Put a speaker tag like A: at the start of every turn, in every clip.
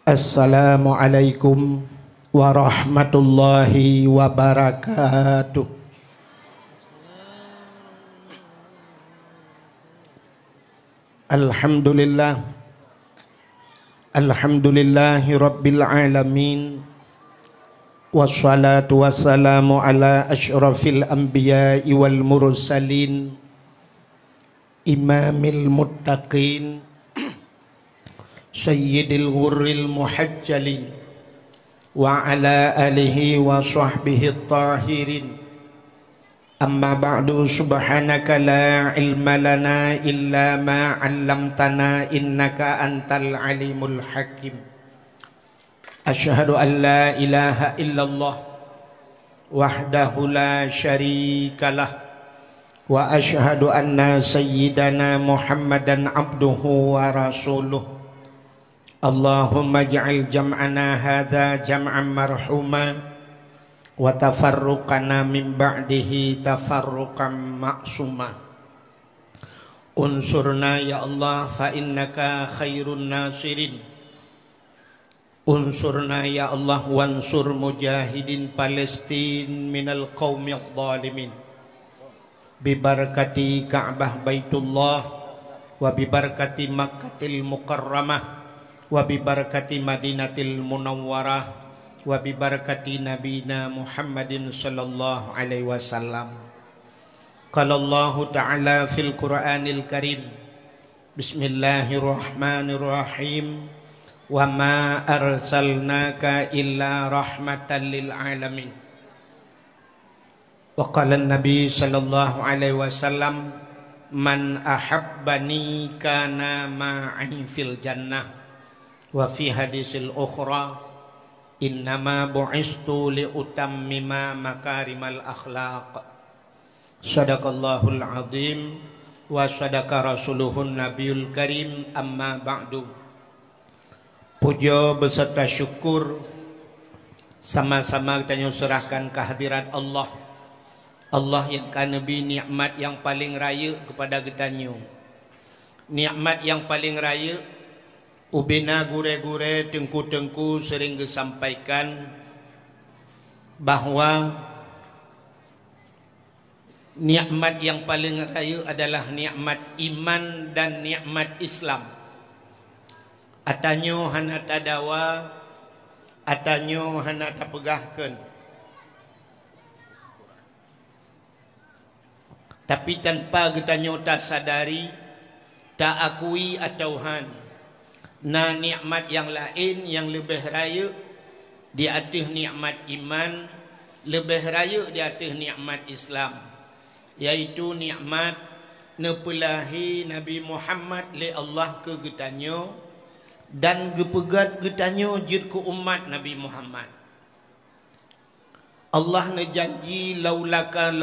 A: Assalamualaikum warahmatullahi wabarakatuh. Alhamdulillah, alhamdulillahi rabbil alamin, wassalatu wassalamu ala asyrafil anbiya'i wal mursalin, imamil muttaqin, sayyidil ghurril muhajjalin, wa ala alihi wa sahbihi tahirin. Amma ba'du, subhanaka la ilma lana illa ma 'allamtana innaka antal alimul hakim. Asyhadu an la ilaha illallah wahdahu la syarikalah, wa asyhadu anna sayyidana Muhammadan abduhu wa rasuluh. Allahumma ja'al jam'ana hadha jam'an marhuma wa tafarruqana min ba'dihi tafarruqan ma'suma. Unsurna ya Allah fa innaka khairun nasirin. Unsurna ya Allah wansur mujahidin Palestin minal qaumi adh-dhalimin. Bibarakati Ka'bah Baitullah wa bibarakati Makkatil Mukarramah wa bibarakati Madinatil Munawwarah wa bibarakati nabina Muhammadin sallallahu alaihi wasallam. Qala Allah ta'ala fil Qur'anil Karim, bismillahirrahmanirrahim, wa ma arsalnaka illa rahmatan lil alamin. Wa qala an-nabi sallallahu alaihi wasallam, man ahabbani kana ma'i fil jannah. Wa fi hadisil ukhra, innama bu'istu li utammima makarimal akhlaq. Sadaqallahul azim wa sadaqa rasuluhun nabiyul karim. Amma ba'du. Puja beserta syukur sama-sama kita serahkan kehadirat Allah. Allah yang kan Nabi nikmat yang paling raya kepada kita nyu. Nikmat yang paling raya ubina gure-gure tengku-tengku sering disampaikan bahwa nikmat yang paling raya adalah nikmat iman dan nikmat Islam. Atanyo hana tadawa, atanyo hana tapegahkeun. Tapi tanpa kita nyota sadari, tak akui atau han, na nikmat yang lain yang lebih raya di atas nikmat iman, lebih raya di atas nikmat Islam, yaitu nikmat nepelahi Nabi Muhammad li Allah ke getanyo dan gepegat getanyo jid ke umat Nabi Muhammad. Allah nejanji laulaka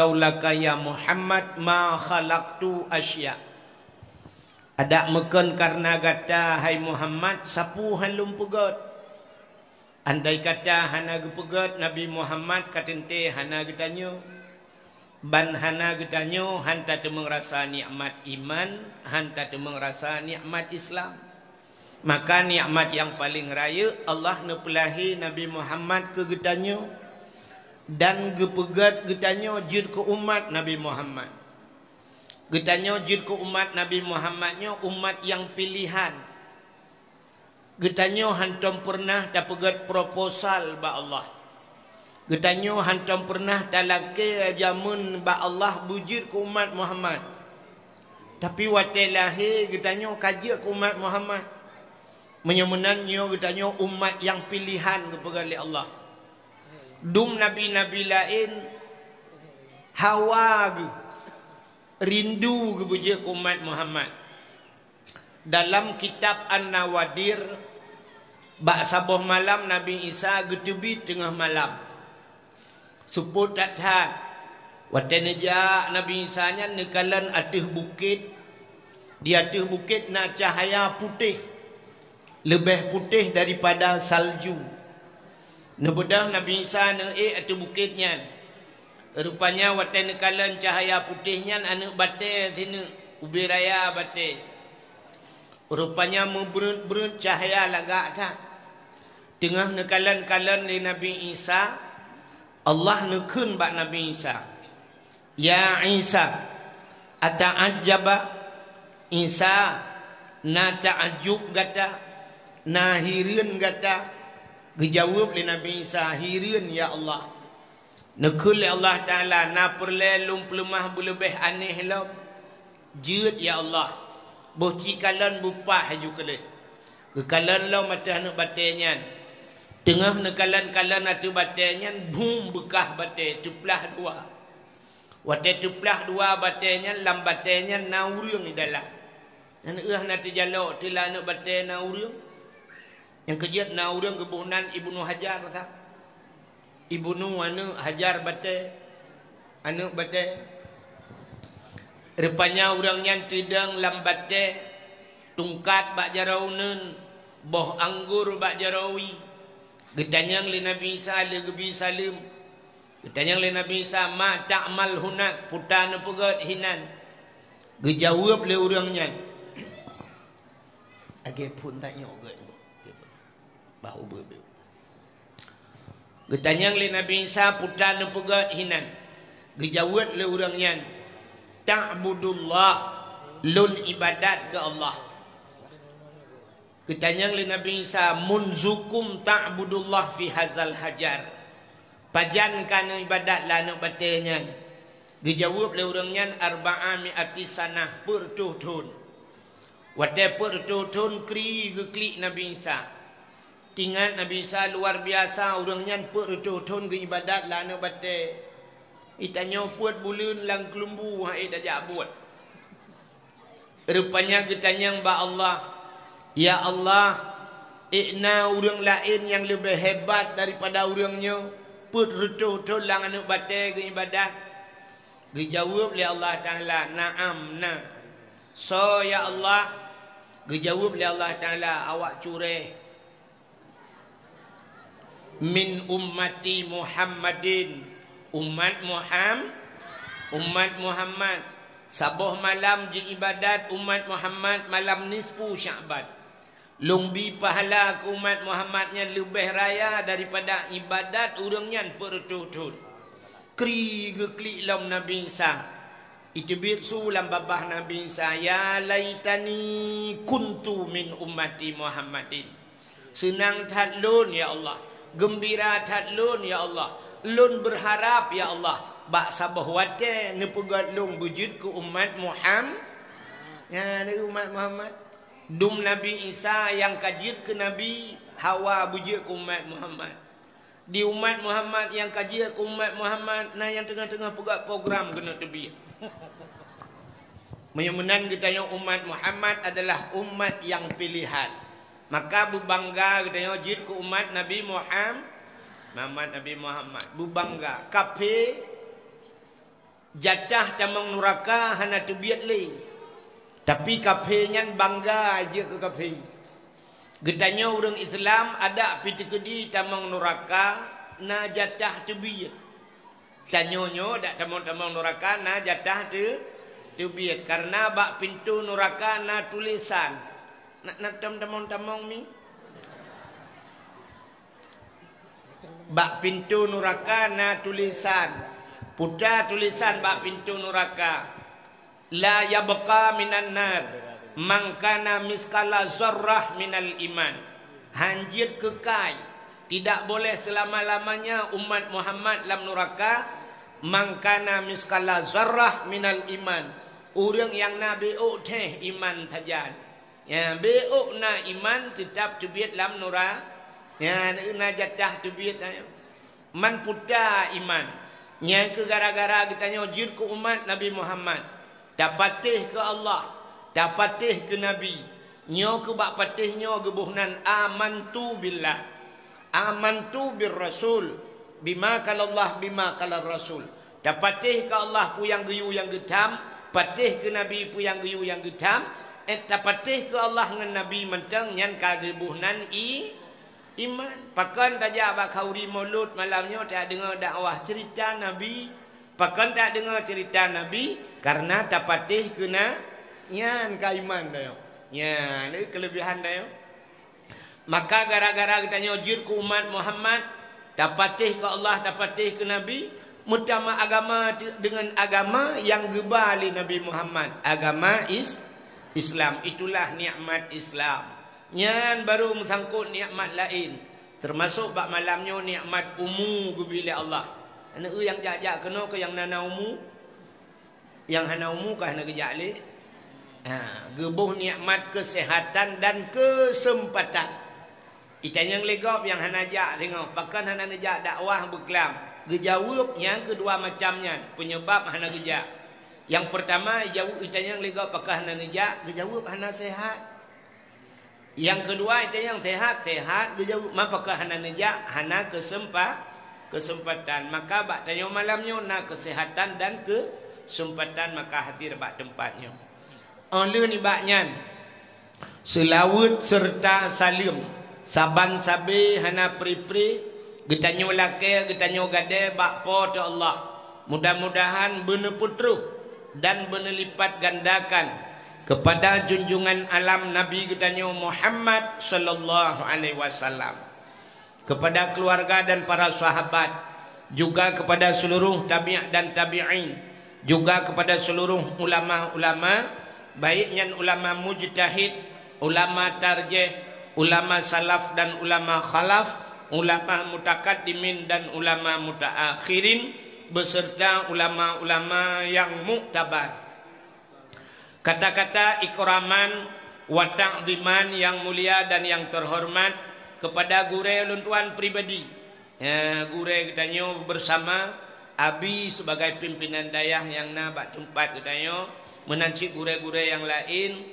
A: ya Muhammad ma khalaqtu asya. Ada meken karena kata hai Muhammad sapu halum pegat. Andai kata hana gepegat Nabi Muhammad katente hana getanyo, ban hana getanyo hanta temeng rasa nikmat iman, hanta temeng rasa nikmat Islam. Maka nikmat yang paling raya Allah nepelahi Nabi Muhammad ke getanyo dan gepegat getanyo jid ke umat Nabi Muhammad. Getanyo jid ke umat Nabi Muhammadnya umat yang pilihan. Getanyo hantam pernah dapegat proposal ba Allah. Getanyo hantam pernah talake jamun ba Allah bujir ke umat Muhammad. Tapi watelahi getanyo kaji ke umat Muhammad. Menyemenannya getanyo umat yang pilihan kepada Allah. Dum nabi-nabi lain hawa rindu kepada umat Muhammad. Dalam kitab An-Nawadir bak sabuh malam Nabi Isa getebi tengah malam. Suput tathat wateneja Nabi Isa nya nekalan atih bukit. Di atas bukit nak cahaya putih, lebih putih daripada salju. Nebedah Nabi Isa na atau bukitnya. Rupanya watan nekalan cahaya putihnya anak bate sini ubi raya bate. Rupanya memberut-berut cahaya lagak tak. tengah nekalan-kalan li Nabi Isa, Allah nekun bak Nabi Isa. Ya Isa, ata'ajjaba Isa, na ta'ajjub gata, na hirin gata. Gejawab li Nabi Isa, hirin ya Allah. Nekul Allah Ta'ala, na perlelum pelemah berlebih aneh lam. Jut ya Allah. Boh cikalan bupah juga leh. Kekalan lau mata anak batenyan. Tengah nekalan-kalan atu batenyan, boom bekah bate tuplah dua. Wate tuplah dua batenyan, lam batenyan nauriung di dalam. Anak nanti jalok tila anak baten nauriung. Yang kejat nauriung kebunan Ibnu Hajar tak? Ibnu anak Hajar bate, anak bate. Rupanya orang yang tridang lam bate, tungkat bak jaraunen, boh anggur bak jarawi. Getanyang li Nabi Isa li gebi salim. Getanyang li Nabi Isa, ma ta'mal hunak, putana pegat hinan. Gejawab li orangnya. Age pun tanya ugat. Bahu berbe. Getanyang li Nabi Isa, putana pegat hinan. Gejawab li orangnya. Ta'budullah, lun ibadat ke Allah. Ketanyang li Nabi Isa, munzukum ta'budullah fi hazal hajar. Pajan kana ibadat lah nak batenya. Dijawab le orangnya arba'ami'ati sanah pertuhtun. Wate pertuhtun kri geklik Nabi Isa. Tingat Nabi Isa luar biasa orangnya pertuhtun ke ibadat lah nak bate. Itanya puat bulan lang kelumbu hai dah buat. Rupanya ketanyang ba Allah, ya Allah, ikna orang lain yang lebih hebat daripada orangnya. Pertutur lang anak bate ke ibadat. Dijawab oleh Allah Ta'ala, na'am na. So ya Allah, dijawab oleh Allah Ta'ala, awak cureh. Min ummati Muhammadin, umat Muhammad sabuh malam je ibadat umat Muhammad malam nisfu Sya'ban. Lumbi pahala ke umat Muhammadnya lebih raya daripada ibadat orangnya pertutur. Kri geklik lam Nabi Isa. Itu bisu lam babah Nabi Isa, ya laitani kuntu min ummati Muhammadin. Senang tatlun ya Allah, gembira tatlun ya Allah. Lun berharap ya Allah, bak sabah wate nepegat lung wujud ke umat Muhammad. Ya, dari umat Muhammad. Dum Nabi Isa yang kajir ke Nabi Hawa wujud ke umat Muhammad. Di umat Muhammad yang kajir ke umat Muhammad, nah yang tengah-tengah pegat program kena tebi. Menyamanan kita yang umat Muhammad adalah umat yang pilihan. Maka berbangga kita yang wujud ke umat Nabi Muhammad. Nabi Muhammad berbangga kafe jatah tamang neraka hana tebiat le, tapi kafe nyan bangga aja ke kafe. Getanya orang Islam ada piti kedi tamang neraka na jatah tebiat. Tanyonyo dak tamang neraka na jatah tebiat karena bak pintu neraka na tulisan. Nak tamang mi bak pintu neraka na tulisan. Putra tulisan bak pintu neraka. La yabqa minan nar man kana miskala zarrah minal iman. Hanjir kekal, tidak boleh selama-lamanya umat Muhammad dalam neraka. Man kana miskala zarrah minal iman. Orang yang na be'uk teh iman saja. Ya be'uk na iman tetap tebiat dalam neraka. Ya, na jatah tu biat man puta iman. Nya ke gara-gara kita wujud ke umat Nabi Muhammad. Dapatih ke Allah, dapatih ke Nabi. Nyo ke bak patih nyo gebuhnan amantu billah. Amantu bir rasul. Bima kala Allah, bima kala rasul. Dapatih ke Allah pu yang geyu yang getam, patih ke Nabi pu yang geyu yang getam. Dapatih ke Allah dengan Nabi mentang nyan ka gebuhnan iman. Pakan tajak bak kauri maulud malamnya tak dengar dakwah cerita Nabi. Pakan tak dengar cerita Nabi karena tak patih kena nyan ka iman dah. Ya, ni kelebihan dah. Maka gara-gara kita nyojir ke umat Muhammad, dapatih ke Allah, dapatih ke Nabi, mutama agama dengan agama yang gebali Nabi Muhammad, agama Islam. Itulah nikmat Islam. Nyan baru mengsangkut nikmat lain, termasuk bak malamnya nikmat umu gebila Allah. Ana yang jak-jak kena ke yang nana umu, yang hana umu kah hana gejak le. Gebuh nikmat kesehatan dan kesempatan. Kita yang legap yang hana jak tengok, pakan hana nejak dakwah berkelam. Gejawab yang kedua macamnya, penyebab hana gejak. Yang pertama jawab kita yang legap pakan hana nejak, gejawab hana sehat. Yang kedua itu yang sehat, gejawab mapakah hana nejak, hana kesempatan. Maka bak tanya malamnya nak kesehatan dan kesempatan, maka hadir bak tempatnya. Oleh ni baknya selawat serta salim saban sabi hana pri-pri getanyo lake getanyo gade bak po to Allah. Mudah-mudahan bener putruh dan bener lipat gandakan kepada junjungan alam Nabi getanyo Muhammad sallallahu alaihi wasallam, kepada keluarga dan para sahabat, juga kepada seluruh tabi'in dan tabi'in, juga kepada seluruh ulama-ulama, baiknya ulama mujtahid, ulama tarjih, ulama salaf dan ulama khalaf, ulama mutakaddimin dan ulama mutaakhirin, beserta ulama-ulama yang muktabar. Kata-kata ikraman wa ta'ziman yang mulia dan yang terhormat kepada gure luntuan pribadi. Gure katanya bersama Abi sebagai pimpinan dayah yang nabak tempat katanya menancik gure-gure yang lain,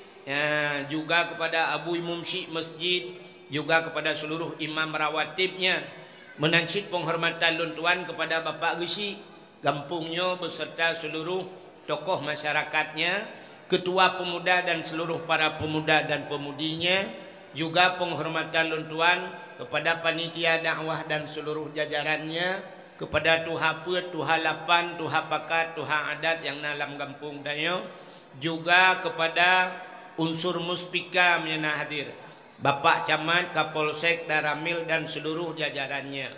A: juga kepada Abu Mumsi masjid, juga kepada seluruh imam rawatibnya, menancik penghormatan luntuan kepada Bapak Gesi kampungnya beserta seluruh tokoh masyarakatnya, ketua pemuda dan seluruh para pemuda dan pemudinya, juga penghormatan luntuan kepada panitia dakwah dan seluruh jajarannya, kepada tuha pet, tuha lapan, tuha pakat, tuha adat yang dalam kampung dayo, juga kepada unsur muspika yang hadir, Bapak Camat, Kapolsek, Daramil dan seluruh jajarannya,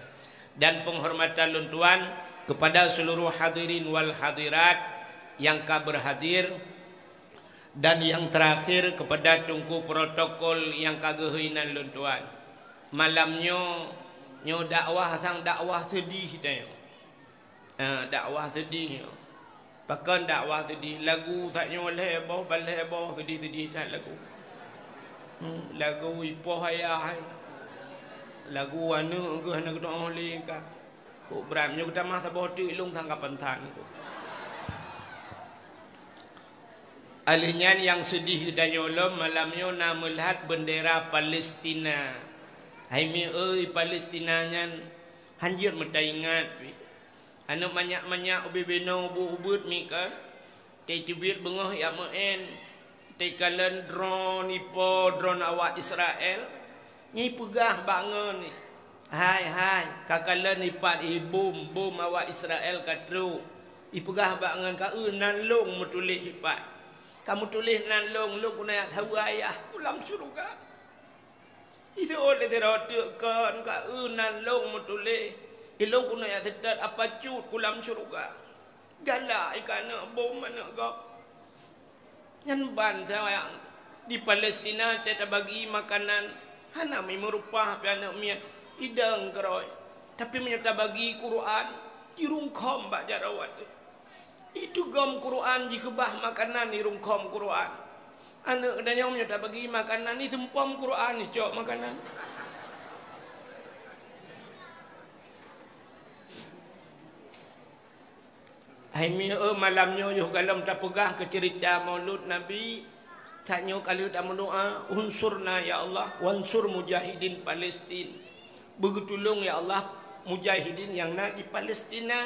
A: dan penghormatan luntuan kepada seluruh hadirin wal hadirat yang berhadir. Dan yang terakhir kepada tungku protokol yang kagehinan luntuan. Malamnya nyo dakwah sang dakwah sedih dah. Dakwah sedih. Pakan dakwah sedih, lagu tak nyo leboh baleboh sedih-sedih dah lagu. Lagu ipoh ayah. Lagu anu ke hana kena oleh ka. Ko beramnya kita mah sabah ti lung sang kapantan ko. Alihnya yang sedih dan yolom malamnya na melihat bendera Palestina. Haimi Palestina nyan hanjir mata ingat. Anu banyak-banyak ubibino ubud mika. Tei tibit bengah ya maen. Tei kalen drone ipo drone awak Israel. Ni pegah bangun ni. Hai kakalen ipat bom awak Israel katru. Ipegah bangun ka nan long mutulih ipat. Kamu tulis nan long kuna tahu ayah ulam surga. Itu oleh terotekan ka nan long mutulis. Ilong kuna ya tetat apa cut ulam surga. Gala ikana bom mana gap. Nyan ban saya di Palestina teta bagi makanan hana mi merupah piana miat idang keroy. Tapi menyerta bagi Quran dirungkom bak jarawat. Itu gom Quran jika bah makanan ni rungkom Quran. Anak dan yang menyerta bagi makanan ni sempom Quran ni cok makanan. Haimi malamnya yuh galam tak pegah ke cerita Maulud Nabi. Tanya kali tak mendoa unsurna ya Allah wansur mujahidin Palestin. Begitulung ya Allah mujahidin yang nak di Palestina.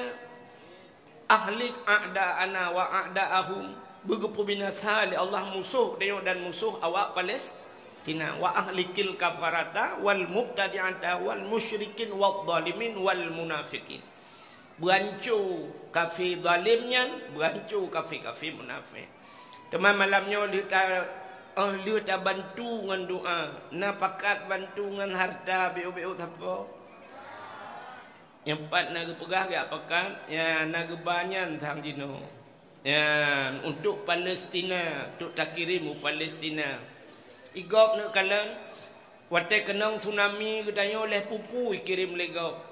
A: Ahlik a'da'ana wa a'da'ahum. Begitu binasa li Allah musuh dia dan musuh awak Palestina. Wa ahlikil kafarata wal mubtadi'ata wal musyrikin wal zalimin wal munafikin. Berancu kafir zalimnya, berancu kafir munafik. Teman malamnya kita Dia tak bantu dengan doa. Na pakat bantu dengan harta beu-beu apa. Yang empat naga pegah gak pakat. Ya naga banyan sang jino. Ya untuk Palestina, untuk tak kirim Palestina. Igop nak kalan. Watai kenang tsunami katanya oleh pupu kirim legop.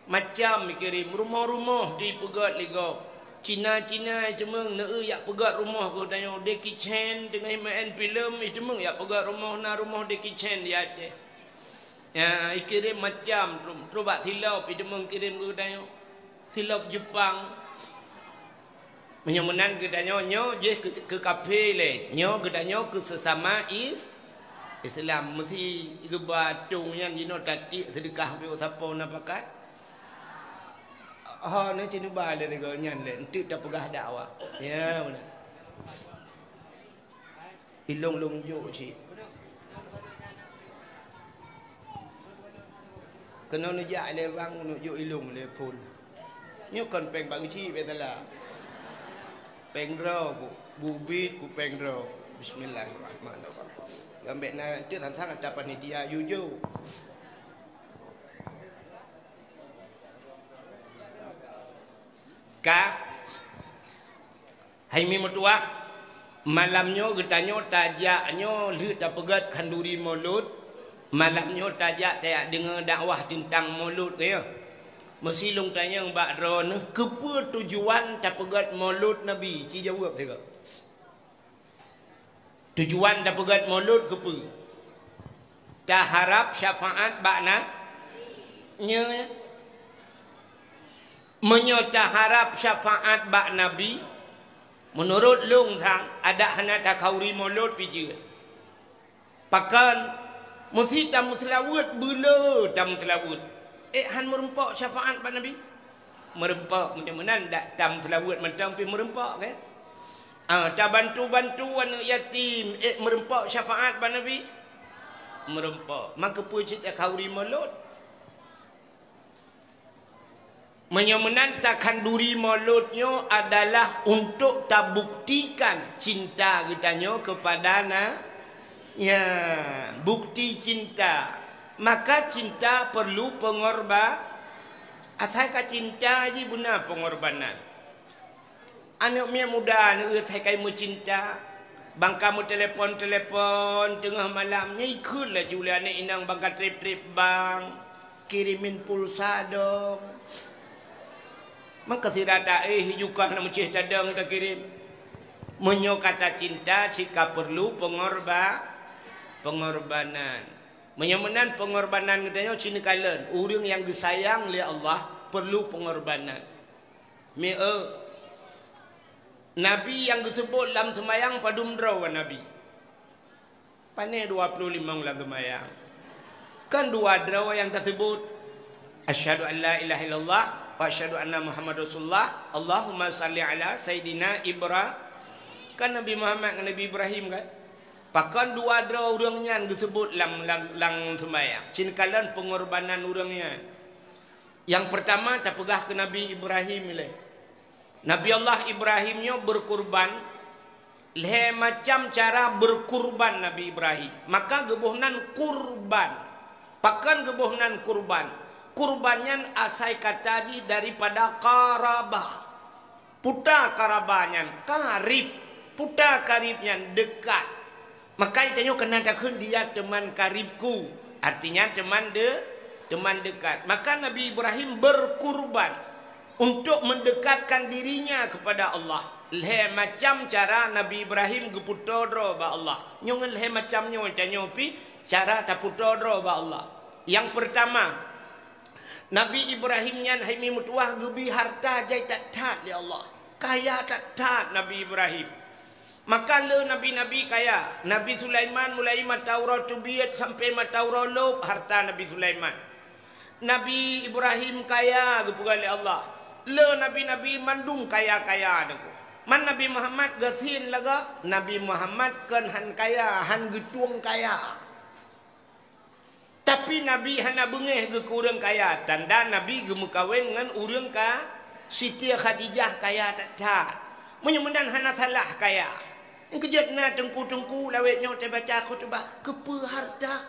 A: Macam kirim rumah-rumah di pegat legop. Cina-Cina cemeng ne yak pegat rumah ko tanya Deki Chen dengan main filem itu meng yak pegat rumah na rumah Deki Chen di Aceh. Ya kirim macam terubak silap itu meng kirim ko tanya silap Jepang. Menyemenan ke tanya nyo je ke kafe le. Nyo ke tanya ke sesama Islam mesti gebatung yang dino tati sedekah be siapa nak pakat. Ni cina bala ni kau nyan le, entuk tak pegah dakwah. Ya, mana? Ilong juk cik. Kena nujak le bang, nujuk ilong le pun. Nyo kon peng bang cik betala. Peng ro ku, bubit ku peng ro. Bismillahirrahmanirrahim. Gambek na tu tantang apa ni dia yuju. Ka hai mi mutua malamnyo getanyo tajaknyo lu tak pegat kanduri maulud malamnyo tajak tak dengar dakwah tentang maulud ya mesti long tanya mbak ron kepa tujuan tak pegat maulud nabi ci jawab saya tujuan tak pegat maulud kepa tak harap syafaat bakna nya menyota harap syafaat bak Nabi menurut lung sang ada hana takauri maulud pijir pakan mesti tamu selawut bela tamu selawut han merempak syafaat bak Nabi merempak menan dak tam selawut macam pi merempak ke tak bantu anak yatim merempak syafaat bak Nabi merempak maka puji takauri maulud menyemenan takkan duri mauludnya adalah untuk tak buktikan cinta katanya kepada ya bukti cinta maka cinta perlu pengorban asalkan cinta je guna pengorbanan anak mia muda ni thai kai mu cinta bang kamu telefon tengah malamnya ikutlah Julia ni inang bangka trip bang kirimin pulsa dong maka sirata hijukah nak mencih tadang tak kirim menyo kata cinta jika perlu pengorbanan menyemenan pengorbanan katanya cina kalen orang yang disayang oleh Allah perlu pengorbanan Nabi yang disebut dalam semayang padum draw Nabi pane 25 dalam semayang kan dua draw yang tersebut asyhadu an la ilaha illallah wa asyhadu anna Muhammad Rasulullah Allahumma salli ala Sayyidina Ibrahim kan Nabi Muhammad dengan Nabi Ibrahim kan pakan dua draw orangnya disebut lang sembahyang cinkalan pengorbanan orangnya yang pertama tak pegah ke Nabi Ibrahim ile Nabi Allah Ibrahimnya berkurban le macam cara berkurban Nabi Ibrahim maka gebuhnan kurban pakan gebuhnan kurban kurbannya asai kataji daripada karabah puta karabahnya karib puta karibnya dekat maka itanya kena takun dia teman karibku artinya teman dekat maka Nabi Ibrahim berkurban untuk mendekatkan dirinya kepada Allah le macam cara Nabi Ibrahim geputodro ba Allah nyong le macamnya tanya pi cara taputodro ba Allah yang pertama Nabi Ibrahimnya hai mi mutuah gebi harta jai tak tat ya Allah. Kaya tak tat Nabi Ibrahim. Maka le nabi-nabi kaya. Nabi Sulaiman mulai Taurat tubiat sampai Taurat lop harta Nabi Sulaiman. Nabi Ibrahim kaya gepugal ya Allah. Le nabi-nabi mandung kaya-kaya deku. Man Nabi Muhammad gasin laga. Nabi Muhammad kan han kaya, han getuang kaya. Tapi Nabi hana bengeh ke kurang kaya. Tanda Nabi gemukawin dengan urang ka Siti Khadijah kaya tak. Menyemendan hana salah kaya. Kejat na tengku-tengku lawet nyo te baca khutbah kepe harta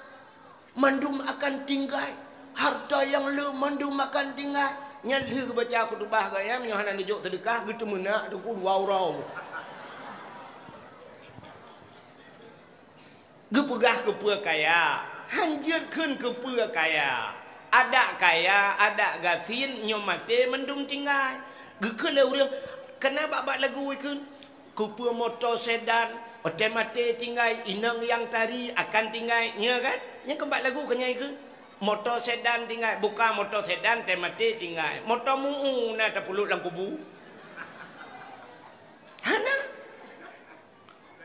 A: mandum akan tinggal. Harta yang le mandum akan tinggal. Nyal ke baca khutbah gaya nyo hanan nunjuk sedekah gitu menak tengku dua orang. Gepegah kepe kaya. Hanjut kun kepe kaya. Ada kaya, ada gasin nyo mate mandum tinggal. Gekele urang kenapa bak lagu ikun? Kupu motor sedan, otomatis tinggal inang yang tari akan tinggal, nya kan? Nya kembali lagu kenya itu. Motor sedan tinggal, bukan motor sedan otomatis tinggal. Motor muu na tak pulut lang kubu. Hana?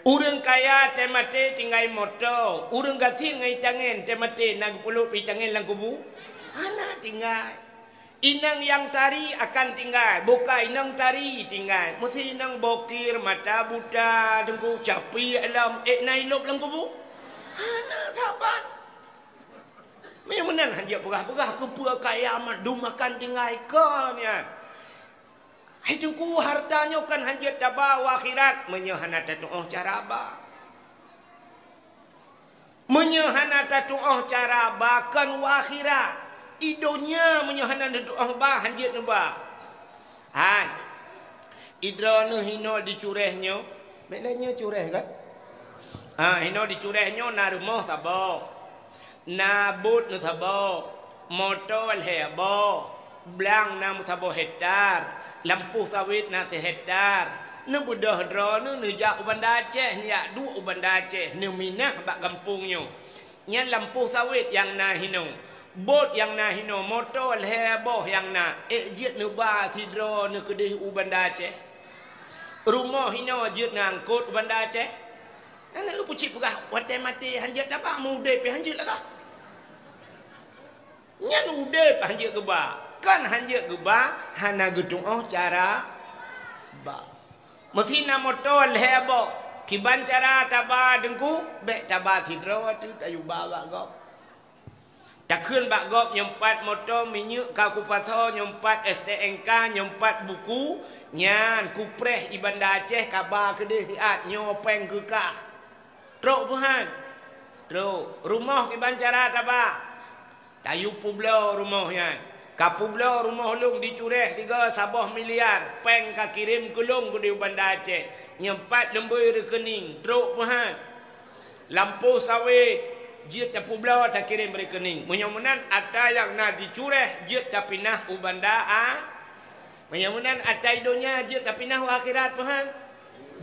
A: Urang kaya otomatis tinggal motor, urang gasin ngai tangan otomatis nak pulut pi tangan lang kubu. Hana tinggal. Inang yang tari akan tinggal. Bukan inang tari tinggal. Mesti inang bokir, mata buta, dengku capi alam. Nailop lang kubu. Hana saban. Memang menan hanjak pegah-pegah kepua kaya amat dum akan tinggal kan ya. Hai dengku hartanya kan hanjak tabawa akhirat. Menyahana tatu'oh caraba. Menyahana tatu'oh caraba kan wa akhirat. Idonya menyohanan doa bah hanjit nubah. Han. Idro nu hino dicurehnya. Maknanya cureh kan? Hino dicurehnya na rumah sabo. Na but nu sabo. Motor hebo. Blang na sabo hektar. Lampu sawit na se hektar. Nu budah dro nu jak ubanda Aceh ni yak du ubanda Aceh. Nu minah bak kampungnya. Nya lampu sawit yang na hino. Bot yang na hino motor heboh yang na jit nu ba sidro nu kedih u Banda Aceh. Rumah hino jit na angkut Banda Aceh. Ana pucik pegah wate mati hanjat apa mude pi hanjat lah. Nyan ude hanjat ke ba. Kan hanjat ke ba hana gedung cara ba. Mesin motor heboh kiban cara taba dengku bek taba sidro tu tayu ba gop. Tak kun bak gop nyempat motor minyak kau kupaso nyempat STNK nyempat buku nyan kupreh di Banda Aceh kabar kedih hiat nyopeng ke kah. Truk puhan. Truk rumah ki bancara taba. Tayu publo rumah yan. Ka publo rumah lung dicureh 3 sabah miliar. Peng ka kirim kulung ke di Banda Aceh. Nyempat lembui rekening. Truk puhan. Lampu sawit. Jit tak publau tak kirim rekening. Menyamunan ada yang nak dicureh jit tak pinah ubanda Menyamunan ada idonya jit tak pinah akhirat Tuhan.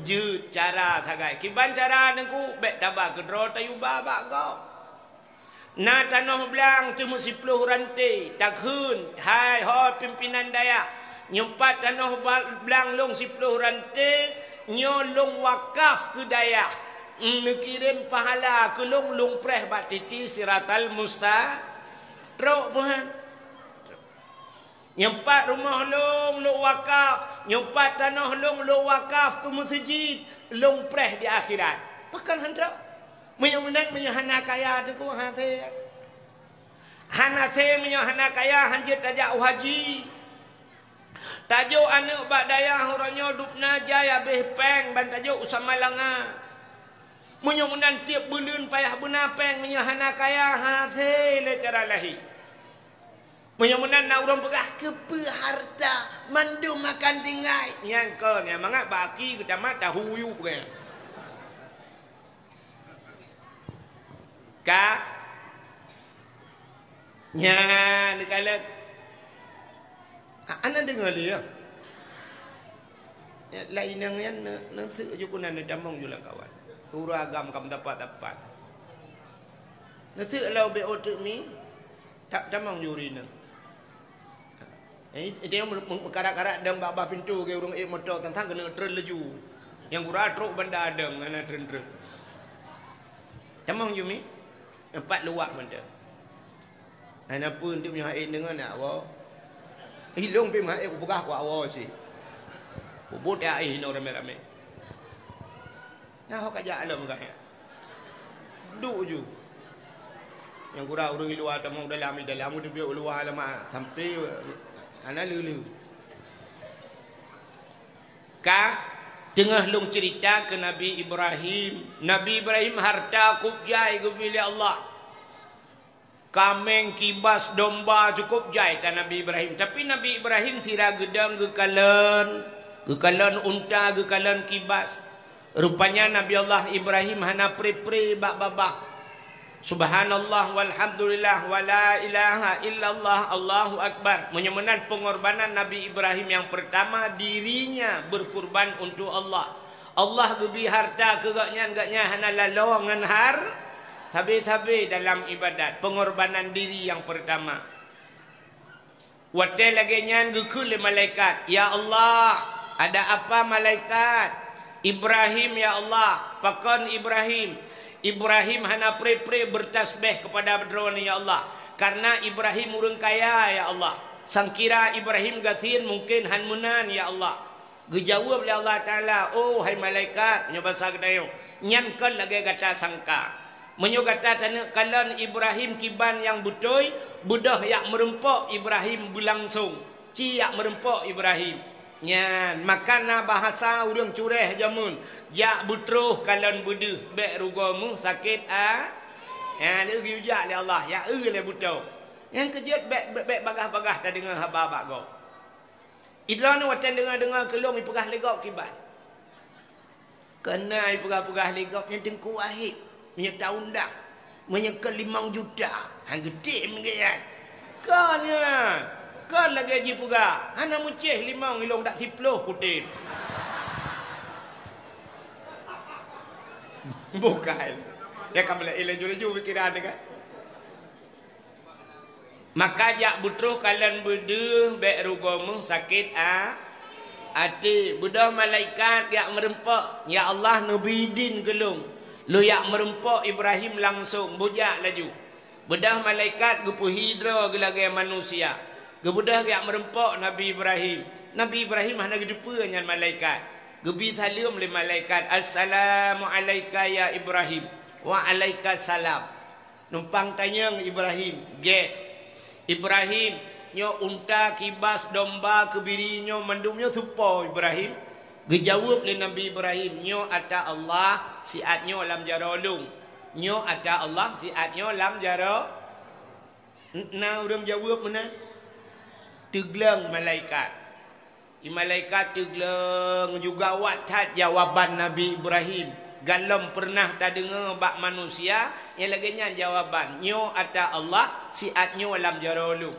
A: Jit cara thagai. Kiban cara nengku bek tabak kedro tayu babak kau. Na tanah belang tu mesti 10 rantai. Tak hun. Hai ho pimpinan daya. Nyempat tanah belang long 10 rantai. Nyolong wakaf ke daya. Kirim pahala ke lung preh bat titi siratal musta truk puhan. Nyempat rumah lung wakaf, nyempat tanah lung wakaf ke masjid lung preh di akhirat. Pakan handra menyamanan menyahana kaya tu ku hate. Hanate menyahana kaya hanjit tajak haji. Tajuk anak bak daya huranyo dupna jaya beh peng ban tajuk usama langa. Menyamunan tiap bulan payah benapeng menyahana kaya hati le cara lahi. Menyamunan nak orang pegah kepe harta mandu makan tinggal. Nyangkon ya mangak baki kita mat tahu yu ke. Ka nya dikalat. Ana dengar dia. Ya lain yang nang sejuk kunan damong jula kawan. Uragam kam dapat. Nasi lau be otuk mi tak tamang juri nang. Dia mengkarak-karak dam baba pintu ke urang motor tentang kena tren leju. Yang gura truk Banda adang ana tren. Tamang jumi 4 luak benda. Ana pun dia punya air dengan nak wa. Hilong pe mak aku pegah ku awa si. Bubut ya air hilong rame-rame. Ya hok aja alam gak ya. Duk ju. Yang kurang urang luar tamang dalam dia biar luar lama sampai ana lulu. Ka Tengah lung cerita ke Nabi Ibrahim. Nabi Ibrahim harta kubjai ke bilik Allah. Kameng, kibas, domba cukup jai tak Nabi Ibrahim. Tapi Nabi Ibrahim sira gedang ke kalan unta, ke kalan kibas. Rupanya Nabi Allah Ibrahim hana pre-pre bak-babak. Subhanallah walhamdulillah wala ilaha illallah Allahu akbar. Menyemenan pengorbanan Nabi Ibrahim yang pertama, dirinya berkurban untuk Allah. Allah gebi harta kegaknya hana lalu ngan har tabe-tabe dalam ibadat. Pengorbanan diri yang pertama. Wate lagi nyan gekul malaikat. Ya Allah, ada apa malaikat? Ibrahim ya Allah, pakon Ibrahim. Ibrahim hana pre-pre bertasbih kepada drone ya Allah. Karena Ibrahim urang kaya ya Allah. Sangkira Ibrahim gathin mungkin hanmunan ya Allah. Gejawab oleh Allah Ta'ala. Oh hai malaikat. Menyebasa kedayo. Nyankan lagi kata sangka. Menyogata tanah kalan Ibrahim kiban yang butoy. Budah yak merempok Ibrahim bulangsung. Ci yak merempok Ibrahim. Nyan, makana bahasa urang cureh jamun. Jak butruh kalon buduh bek rugomu sakit ya dia giujak dia Allah ya le butuh. Yang kejut bek bagah-bagah tak dengar haba-haba go. Idran watan dengar kelong ipegah legok kibat. Kena ipegah-pegah legok yang tengku wahid, menyeta undang, menyekel 5 juta. Hang gede mengayan. Kanya kan lagi gaji pegah. Hana mucih 5 ilong dak 10 kutin. Bukan. Ya kamu lah ilaju-laju pikiran kan. Maka jak butruh kalian beduh bek rugomu sakit ati. Budah malaikat yak merempok. Ya Allah nubidin gelung. Lu yak merempok Ibrahim langsung bujak laju. Budah malaikat gupu hidra gelagai manusia. Gebudah yak merempok Nabi Ibrahim. Nabi Ibrahim hana gedepa nyan malaikat. Gebi salam le malaikat. Assalamu alayka ya Ibrahim. Wa alayka salam. Numpang tanyang Ibrahim. Get. Ibrahim. Nyo unta, kibas, domba, kebiri nyo mendum nyo supo Ibrahim. Gejawab le Nabi Ibrahim. Nyo ata Allah siat nyo lam jarolung. Nyo ata Allah siat nyo lam jaro. Nah urang jawab mana? Teglang malaikat. Malaikat teglang juga watat jawaban Nabi Ibrahim. Galam pernah tak dengar bak manusia yang laginya jawaban. Nyo ata Allah siat nyo alam jarolu.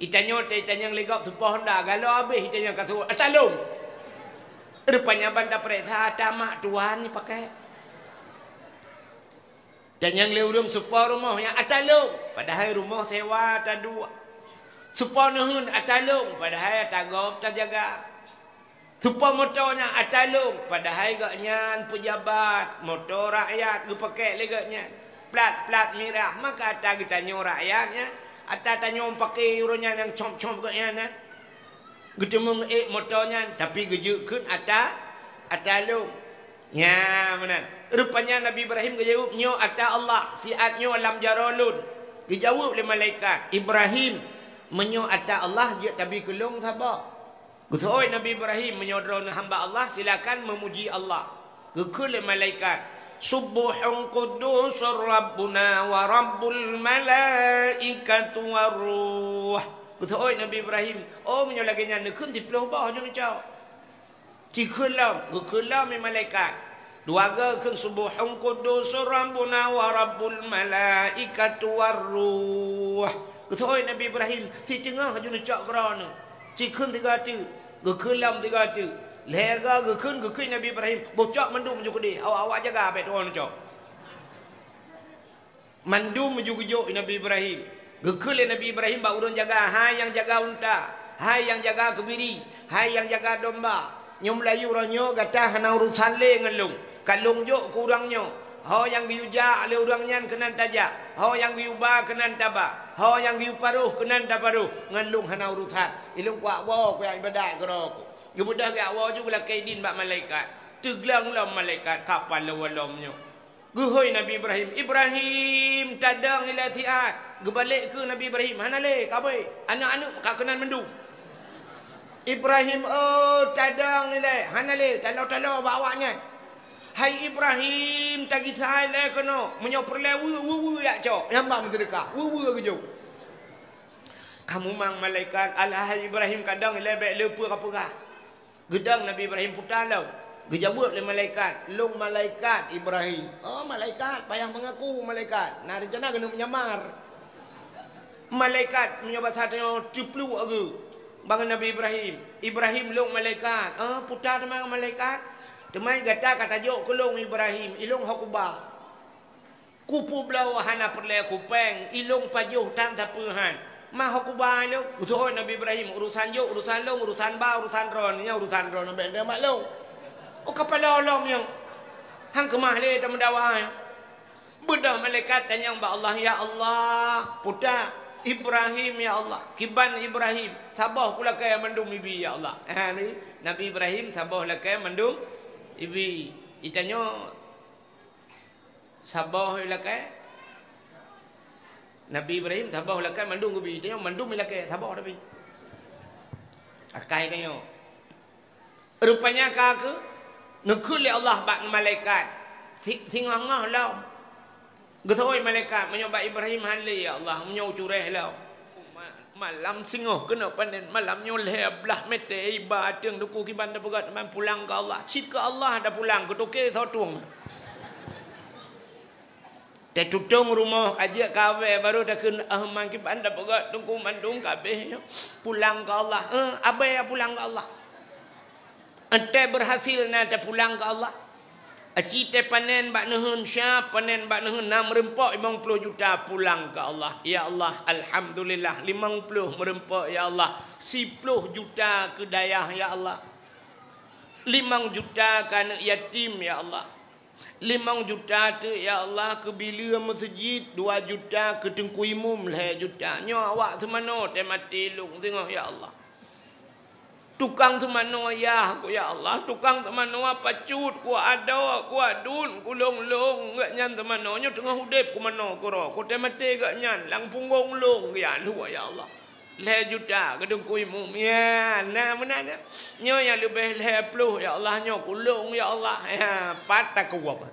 A: Itanyo yang legap supah hendak galau habis itanya kata asalum. Rupanya banda perintah tamak tuan ni pakai. Dan yang leurung supah rumahnya atalum. Padahal rumah sewa tak dua. Supaya nuhun atalung padahal tagap tak jaga. Supaya motornya atalung padahal gaknya pejabat motor rakyat gu pakai legaknya plat merah. Maka ata kita nyo rakyatnya ata tanyo pakai urunya yang com-com gaknya na getemu motornya tapi gejeukkeun atalung nya mana. Rupanya Nabi Ibrahim gejawab nyo ata Allah siat nyo alam jarolun. Gejawab oleh malaikat Ibrahim menyo ata Allah dia tapi kelong sabar. Gutoi Nabi Ibrahim menyodron hamba Allah silakan memuji Allah. Gekul malaikat. Subuhun qudus rabbuna wa rabbul malaikatu waruh. Gutoi Nabi Ibrahim. Oh menyo lagi nya nekeun 10 bah jo cau. Cikelam, gekelam malaikat. Dua ga keun subuhun qudus rabbuna wa rabbul malaikatu waruh. Kutoi Nabi Ibrahim si tengah haju nak kerana cikun 3 tu gekelam 3 tu lega gekun Nabi Ibrahim bocak mendum menuju kedi awak jaga bet orang cok mandum menuju gejuk Nabi Ibrahim gekul Nabi Ibrahim ba urang jaga hai yang jaga unta hai yang jaga kebiri hai yang jaga domba nyo Melayu ranyo gatah hana urusan le ngelung kalung jok kurangnya. Ho yang giuja ale urang nyan kenan tajak. Ho yang giuba kenan taba. Ho yang giu paruh kenan taparuh. Ngalung hana urusan. Ilung kuak wo ku yang ibadat karo. Gebudah gak wo juga kaidin bak malaikat. Teglang lam malaikat kapal lawalomnyo. Guhoi Nabi Ibrahim. Ibrahim tadang ila tiat. Gebalik ke Nabi Ibrahim. Hana le kabe. Anak-anak kak kenan mendung. Ibrahim cadang ni le. Hana le talo-talo bawanya. Hai Ibrahim tagi sai le kono. Menyoper le wu ya cok. Yang bang terdekat. Wu ke jauh. Kamu mang malaikat alahai Ibrahim kadang lebek lepa apa. Gedang Nabi Ibrahim putar lau. Gejabut le malaikat. Long malaikat Ibrahim. Oh malaikat. Payah mengaku malaikat. Nah rencana kena menyamar. Malaikat menyobat satanya triplu aku. Bangun Nabi Ibrahim. Ibrahim long malaikat. Putar teman malaikat. Teman kata jok kulong Ibrahim. Ilong hakubah. Kupu belau hana perlai kupeng. Ilong pajuh tan tapuhan. Mah hakubah lo. Betul Nabi Ibrahim. Urusan jok, urusan long, urusan ba, urusan ron. Ini urusan ron. Nampak dia mak long. Oh kepala long yang. Hang kemah le tak mendawah. Bedah malaikat tanya ba Allah. Ya Allah. Putar. Ibrahim ya Allah. Kiban Ibrahim. Sabah pula kaya mendung ibi ya Allah. Ni Nabi Ibrahim sabah lah kaya mendung ibi. Itanya sabah lah kaya. Nabi Ibrahim sabah lah kaya mendung ibi. Itanya mendung lah kaya sabah tapi. Akai tanya. Rupanya kaka nekul ya Allah bak malaikat. Singah-ngah lah. Getoi malaikat menyobat Ibrahim hali ya Allah menyo cureh lah. Malam singoh kena panen malam nyoleh belah mete iba teng duku kiban dah begat man pulang ke Allah. Cik ke Allah dah pulang ke toke sotung. Te tutung rumah ajak kawe baru dah kena man kiban dah begat duku mandung kabeh pulang ke Allah. Abai pulang ke Allah. Ente berhasil nak pulang ke Allah. Acite panen bak nehun syah panen bak nehun 6 merempak 50 juta pulang ke Allah. Ya Allah alhamdulillah 50 merempak ya Allah 10 juta ke dayah ya Allah 5 juta ke anak yatim ya Allah 5 juta tu ya Allah ke bila masjid 2 juta ke tengku imum 1 juta nyo awak semano te mati lung tengok ya Allah. Tukang semano ya aku ya Allah. Tukang semano apa cut ku ada ku adun ku long gak nyan semano nyo tengah hudep ku mano ku ro ku temate gak nyan lang punggung long ya lu ya Allah. 1 juta gedung ku imum ya nah menana nyo yang lebih 10 ya Allah nyo ku long ya Allah ya patah ku apa.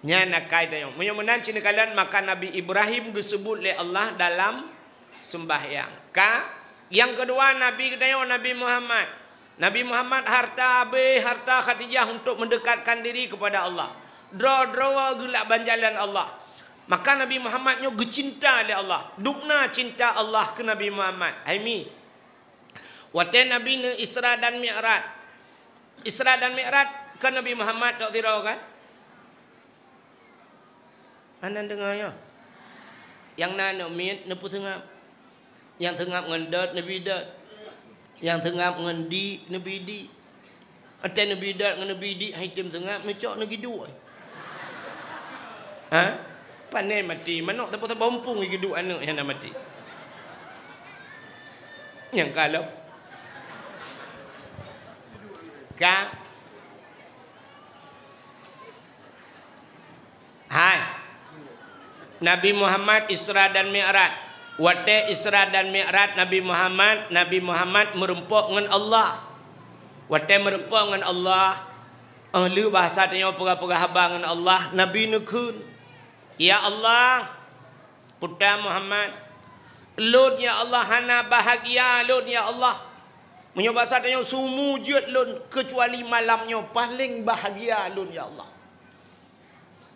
A: Nya nak kai tayong menyemenan cina kalan maka Nabi Ibrahim disebut oleh Allah dalam sembahyang. Yang kedua Nabi kedaya Nabi Muhammad. Nabi Muhammad harta Khadijah untuk mendekatkan diri kepada Allah. Draw gelak banjalan Allah. Maka Nabi Muhammad nyo gecinta oleh Allah. Dukna cinta Allah ke Nabi Muhammad. Haimi. Wate Nabi ne Isra dan Mi'raj. Isra dan Mi'raj ke Nabi Muhammad tak tirau kan? Anan dengar ya. Yang nana mit nepu tengah. Yang tengah ngendat Nabi dat. Yang tengah ngendi Nabi di. Ada Nabi dat dengan Nabi di hitam tengah macam lagi dua. Ha? Panen mati. Mana tak patut bompong lagi dua anak yang nak mati. Yang kalau Hai. Nabi Muhammad Isra dan Mi'raj. Wate Isra dan Mi'raj Nabi Muhammad merempuk dengan Allah. Wate merempuk dengan Allah. Lu bahasa tanya pegah-pegah habang dengan Allah. Nabi nekun. Ya Allah. Putra Muhammad. Lun ya Allah hana bahagia lun ya Allah. Menyo bahasa tanya sumujud lun kecuali malamnya paling bahagia lun ya Allah.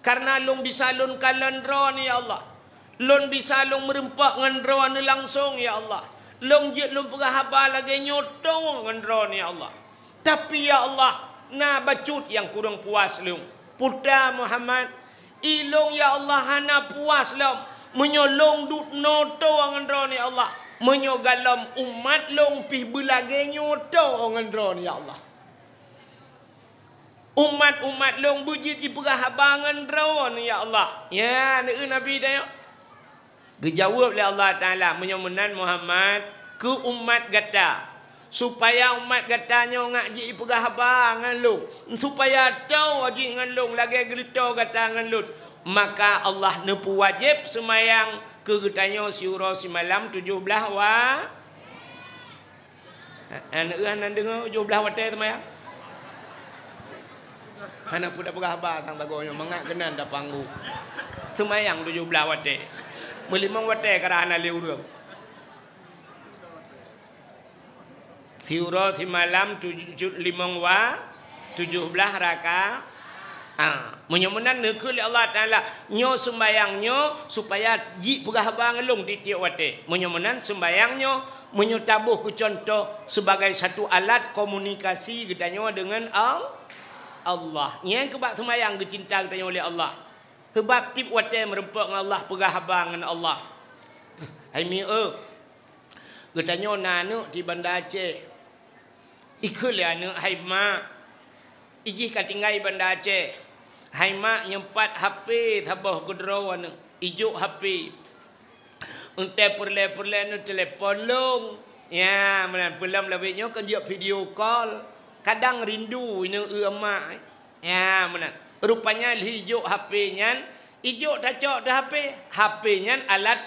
A: Karena lun bisa lun kalendron ya Allah. Lon bisa long merempak dengan roh ni langsung ya Allah. Long jet long pegah haba lagi nyotong dengan roh ni ya Allah. Tapi ya Allah, na bacut yang kurang puas long. Putra Muhammad, ilong ya Allah hana puas long. Menyolong dut noto dengan roh ni ya Allah. Menyogalam umat long pih belagi nyoto dengan roh ni ya Allah. Umat long bujit ipegah haba dengan roh ni ya Allah. Ya, Nabi dah. Dijawab oleh Allah Ta'ala menyemenan Muhammad ke umat gata supaya umat gatanya ngaji pegah abangan lu supaya tahu aji ngan lu lagi gelito gata ngan lu maka Allah nepu wajib semayang Kegetanya surah semalam 17 wa. Anak anak dengar 17 watai tu maya. Anak pun dah berhabar tang tagonya mangak kenan dah panggu. Semayang 17 watai. Melimang watai kerana leu rang. Surah semalam 5 wa 17 rakaat. Menyemenan nekul Allah Ta'ala nyo sembayangnya supaya ji perahbang ngelung di tiap wate. Menyemenan sembayangnya menyutabuh ku contoh sebagai satu alat komunikasi katanya dengan Allah. Yang kebab sembayang ke cinta katanya oleh Allah. Sebab tip wate merempak dengan Allah perahbang dengan Allah. Hai mi katanya nanu di Bandar Aceh. Ikul anu hai mak. Iji katinggai Bandar Aceh. Hai mak nyempat HP tabah kudro anu ijuk HP. Untai perle-perle nu telefon long. Ya, menan film lebihnya kan dia video call. Kadang rindu ini mak. Ya, menan. Rupanya ijuk HP nyan, ijuk tacok dah HP. HP nyan alat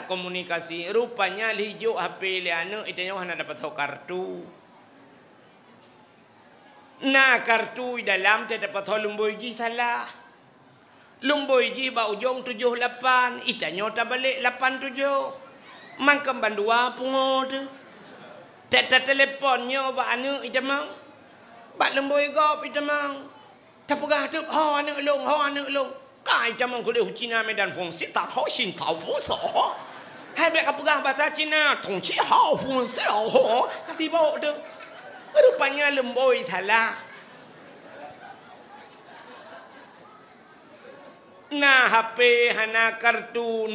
A: komunikasi. Rupanya ijuk HP le anu itanya hana dapat tahu kartu. Nah kartu dalam dia dapat tahu lumboiji salah. Lumboiji ba ujung 78, itanya tak balik 87. Mangkam bandua pungo tu. Tak teleponnya ba anu itamang. Ba lumboi gop itamang. Tak pegah tu ho anu long. Kai itamang ko de Cina Medan Fong si ta ho xin tao fu so. Hai be ka pegah bahasa Cina, tong chi hao fu se ho. Kasi bawa tu. Rupanya lemboi salah. Na HP hana kartu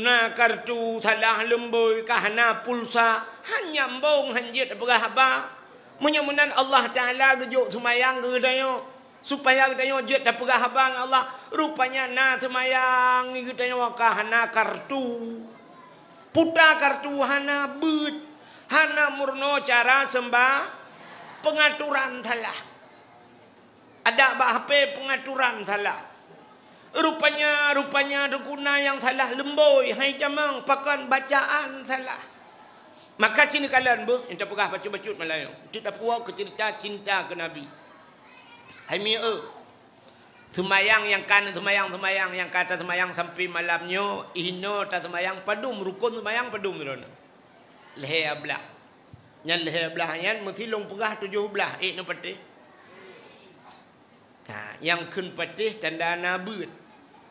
A: salah lemboi kahana pulsa hanya mbong hanjit berahaba. Menyemunan Allah Taala gejuk semayang gedanya supaya gedanya jet dah berahaba Allah. Rupanya na semayang gedanya kahana kartu. Puta kartu hana but. Hana murno cara sembah pengaturan salah. Ada bah HP pengaturan salah. Rupanya dukuna yang salah lemboi. Hai jamang pakan bacaan salah. Maka cini kalian bu, yang tak pernah baca-baca Melayu. Tidak puas ke cerita cinta ke Nabi. Hai mi semayang yang kan semayang yang kata semayang sampai malamnya ino tak semayang padum rukun semayang padum rona. Leher belah. Yang leher belah yang mesti long pegah 17 no patih. Yang kun patih tanda nabut.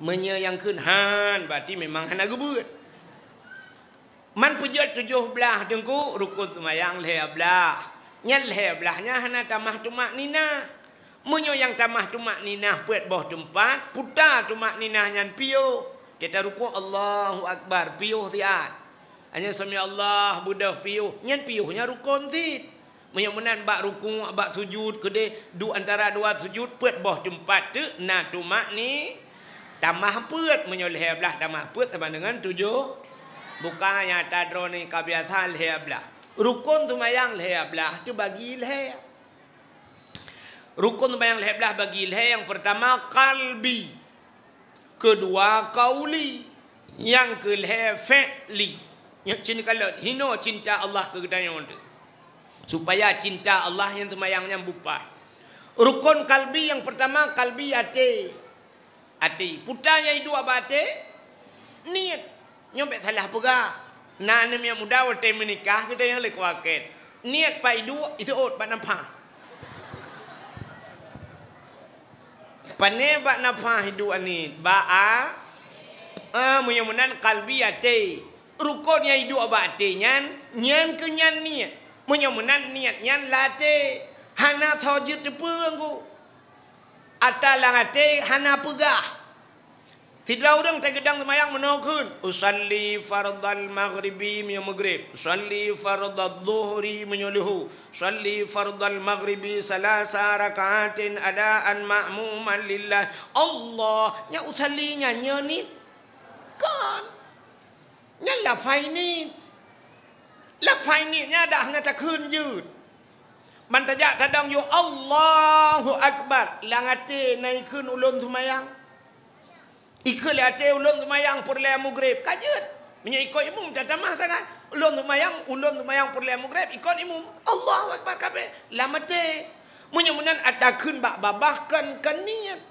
A: Menya yang kun han berarti memang hana gebut. Man pujat 17 dengku rukun semayang leher belah. Yang leher belahnya hana tamah tumak nina. Munyo yang tamah tumak ninah buat boh tempat, putar tumak ninah nyan piyo. Kita rukuk Allahu Akbar, piyo tiat. Hanya sami Allah budah piyo, nyan piyonya rukun tit. Munyo menan bak rukuk, bak sujud kede du antara dua sujud buat boh tempat tu na tumak ni tamah puat munyo leher belah tamah puat sama dengan 7. Bukannya tadro ni kebiasaan leher belah. Rukun semayang leher belah tu bagi leher. Rukun sembahyang leher belah bagi leher yang pertama kalbi, kedua kauli, yang ke leher fi'li. Yang cinta kalau hino cinta Allah ke gedanya tu. Supaya cinta Allah yang sembahyangnya bupah. Rukun kalbi yang pertama kalbi hati. Hati. Putanya dua bate niat. Nyobek salah pegah. Nah nem yang muda waktu menikah kita yang lek waket. Niat pai dua itu ot pak nampak. Pane bak nafah hidup ani ba'a munyamunan kalbi ate rukun yang hidup abak ate nyan kenyan niat munyamunan niat nyan late hana thojit tepung ku atalang ate hana pegah Fidra udang tegedang semayang menokun usalli fardal maghribi min maghrib usalli fardal dhuhri min luhu usalli fardal maghribi salasa rakaatin adaan ma'muman lillah Allah nya usalli nya ni kan nya la phai ni nya dah ngata khun yud man tajak tadang yo Allahu Akbar langate nai khun ulun semayang Ikut ate ulun tumayang purle maghrib. Kajut. Punya ikut imum dah tamah sangat. Ulun tumayang purle maghrib ikut imum. Allahu akbar kabeh. Lamate. Munyamunan atakeun bak babahkan kan niat.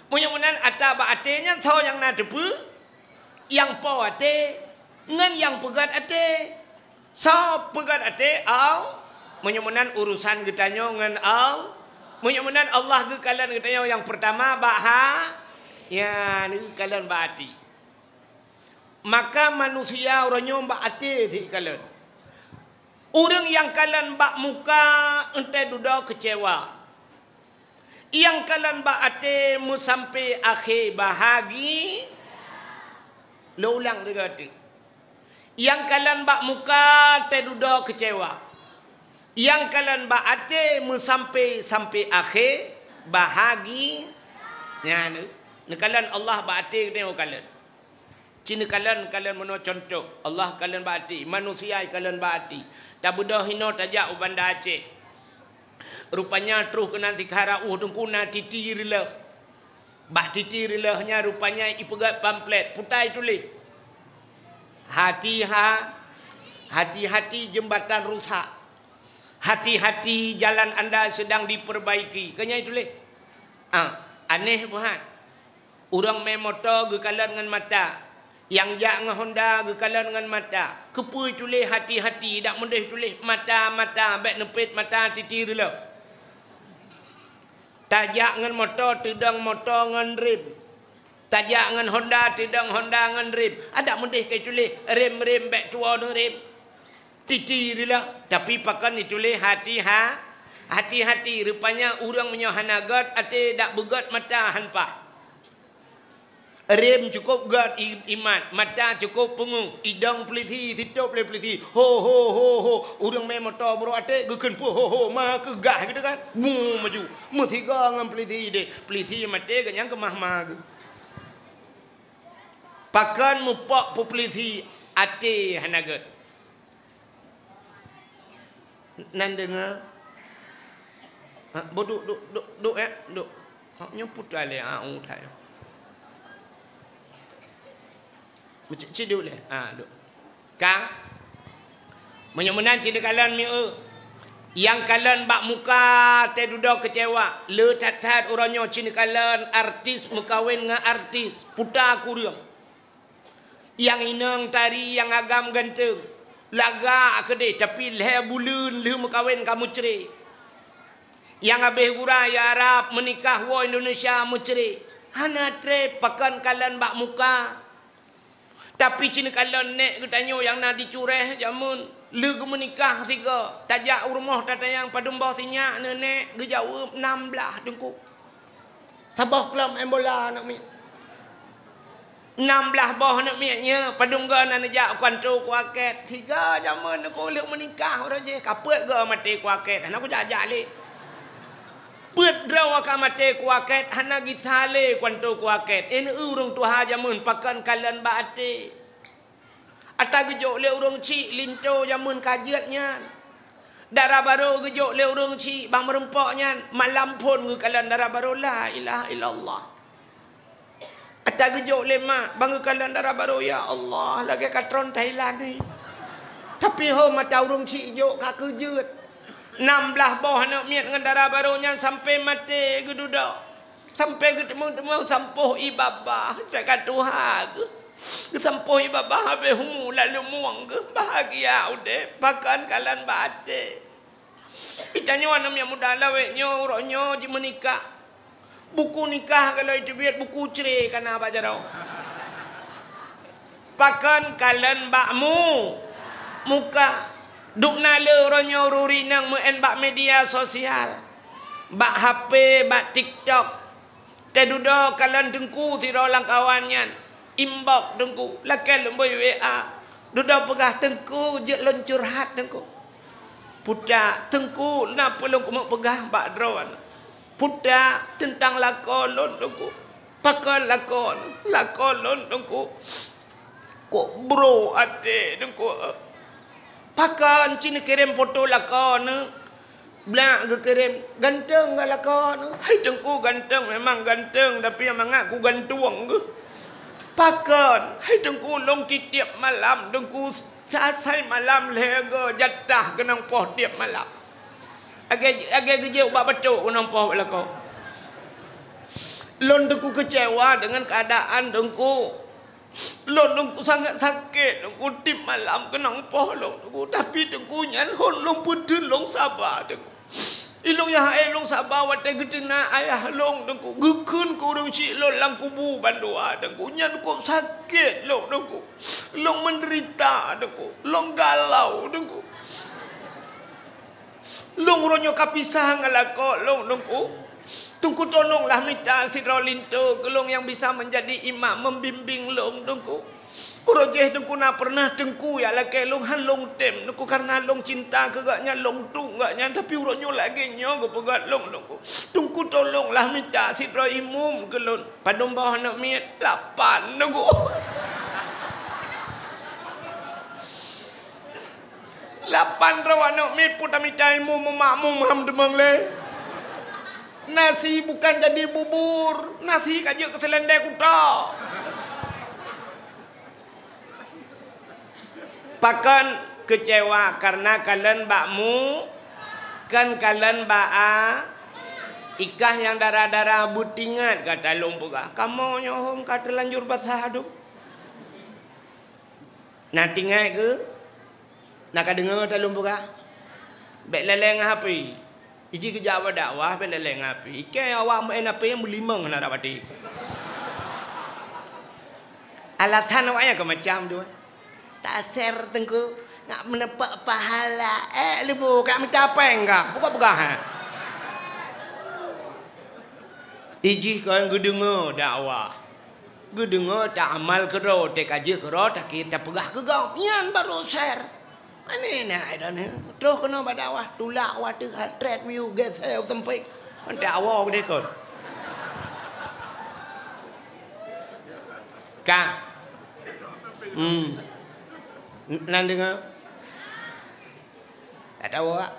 A: Munyamunan ata bak atenya so yang na depu. Yang po ate ngan yang pegat ate. So pegat ate au. Munyamunan urusan getanyo ngan au. Munyamunan Allah ge kalian getanyo yang pertama baha. Ya, ni kalian baati. Maka manusia orangnya baati si kalian. Orang yang kalian bak muka ente duda kecewa. Yang kalian baati mu sampai akhir bahagi. Lo ulang juga tu. Yang kalian bak muka ente duda kecewa. Yang kalian baati mu sampai akhir bahagi. Ya ni. Kalian Allah baati tengok kalian. Cina kalian mana contoh. Allah kalian baati. Manusia kalian baati. Tak budak hino tajak ubanda Aceh. Rupanya terus kena tikara tungkuna titir lah. Bak titir lahnya rupanya ipegat pamflet. Putai tulis. Hati-hati jembatan rusak. Hati-hati jalan anda sedang diperbaiki. Kanya tulis. Aneh buat. Orang main motor gekalan dengan mata. Yang jak dengan Honda gekalan dengan mata. Kepui tulis hati-hati. Tak mudah tulis mata-mata. Baik nepit mata titir lah. Tajak dengan motor tidang motor dengan rim. Tajak dengan Honda tidang Honda dengan rim. Ada mudah kaya tulis rim-rim baik tua dengan rim. Titir lah. Tapi pakan ditulis hati-hati. Rupanya orang punya hanagat. Hati tak begat mata hanpa. Rem cukup gad iman, mata cukup pengung, idang peliti, situ peliti, ho. Orang main motor bro ate gekeun pu ho, mah ke gah gitu kan. Maju. Musiga ngam peliti de. Peliti mate ganyang ke mah. Pakan mupok pu peliti ate hanagat. Nan dengar. Bodoh duk ya, duk. Nyemput ale utai. Macam duduk le. Duduk. Kang. Menyemenan cina kalian mi'u. Yang kalian bak muka te duduk kecewa. Le catat orangnya cina kalian artis mukawin dengan artis. Puta kuriang. Yang inang tari yang agam ganteng. Laga kedai tapi le bulun le mukawin kamu cerai. Yang habis gurau ya Arab menikah wa Indonesia mu cerai. Hana tre pakan kalian bak muka. Tapi cina kalian nek ketanyo yang nak dicureh jamun. Lega menikah tiga. Tajak rumah tatayang padum bawah sinyak nenek. Gejauh 16 dengkuk. Tabah kelam embola nak miak. 16 bawah nak miaknya. Padum ga nak nejak kuantu kuaket. Tiga jamun aku lega menikah orang je. Kapet ga mati kuaket. Aku jajak le. Pet draw ka mate kuaket hana gisale kuanto kuaket en urung tuha jamun pakan kalian baate ata gejok le urung ci linto jamun kajiatnya darah baru gejok le urung ci bang merempoknya malam pun ke kalian darah baru la ilaha illallah ata gejok le mak bang kalian darah baru ya Allah lagi katron Thailand ni tapi ho mata urung ci jok ka kejut 16 bawah nak miat dengan darah barunya sampai mati ke dudak. Sampai ke temu-temu sampuh ibabah. Cakap Tuhan ke. Sampuh ibabah habis humu lalu muang ke. Bahagia udah. Pakan kalian batik. Itanya wanam yang muda laweknya. Uroknya menikah. Buku nikah kalau itu biar buku cerai. Karena apa jarau. Pakan kalian bakmu. Muka. Duk nala orangnya ururi nang muen bak media sosial. Bak HP, bak TikTok. Teduda kalian dengku si rolang kawannya. Inbox dengku. Lakan lemboi WA. Duda pegah tengku je luncur hat dengku. Pudak tengku napa lu mau pegah bak drone. Pudak tentang lakolon dengku. Pakai lakolon dengku. Kok bro ade dengku. Pakan cina kirim foto lakon Belak ke kirim. Ganteng gak lakon. Hai tengku ganteng. Memang ganteng. Tapi yang aku gantung ke. Pakon. Hai tengku long tiap malam. Tengku saat saya malam lega jatah kenang poh tiap malam. Agak kerja ubah betul kenang poh lakon. Lon tengku kecewa dengan keadaan tengku. Lon tengku sangat sakit. Tengku tiap malam kenang poh tengku. Tapi tengku nyan hon long putun long sabar tengku. Ilong ya long sabar watai gedena ayah long dengku gekun ku urang si long lang kubu bandua dengku nyan ku sakit long dengku long menderita dengku long galau dengku long ronyo kapisah ngalako long dengku tungku tolonglah minta sidra linto gelong yang bisa menjadi imam membimbing long dengku urojeh dengku na pernah dengku ya laki long han long tem dengku karena long cinta kegaknya long tu gaknya tapi uronyo lagi nyo kepegat long dengku tungku tolonglah minta sidra imum gelon padom bawah nak miet 8 dengku 8 rawan nak miet puta minta imum makmum ham demang le nasi bukan jadi bubur nasi kaje keselendai kuda Pakan kecewa karena kalian bakmu kan kalian baa ikah yang darah-darah butingat kata lumpuga kamu nyohom kata lanjur basah aduh nak tinggal ke nak dengar kata lumpuga bek leleng api iji kerja dakwah bek leleng api ikai awak main api yang berlimang nak dapati alasan awaknya ke macam tu tak ser tengku nak menepak pahala lu kak minta apa enggak buka pegahan iji kan gedengar dakwah gedengar tak amal kero tak kaji kero tak kita pegah ke kau nyan baru share mana nak ada ni terus kena dakwah tulak wadah hatred miu gesel tempat dakwah gede kon kak nan dengar tak tahu tak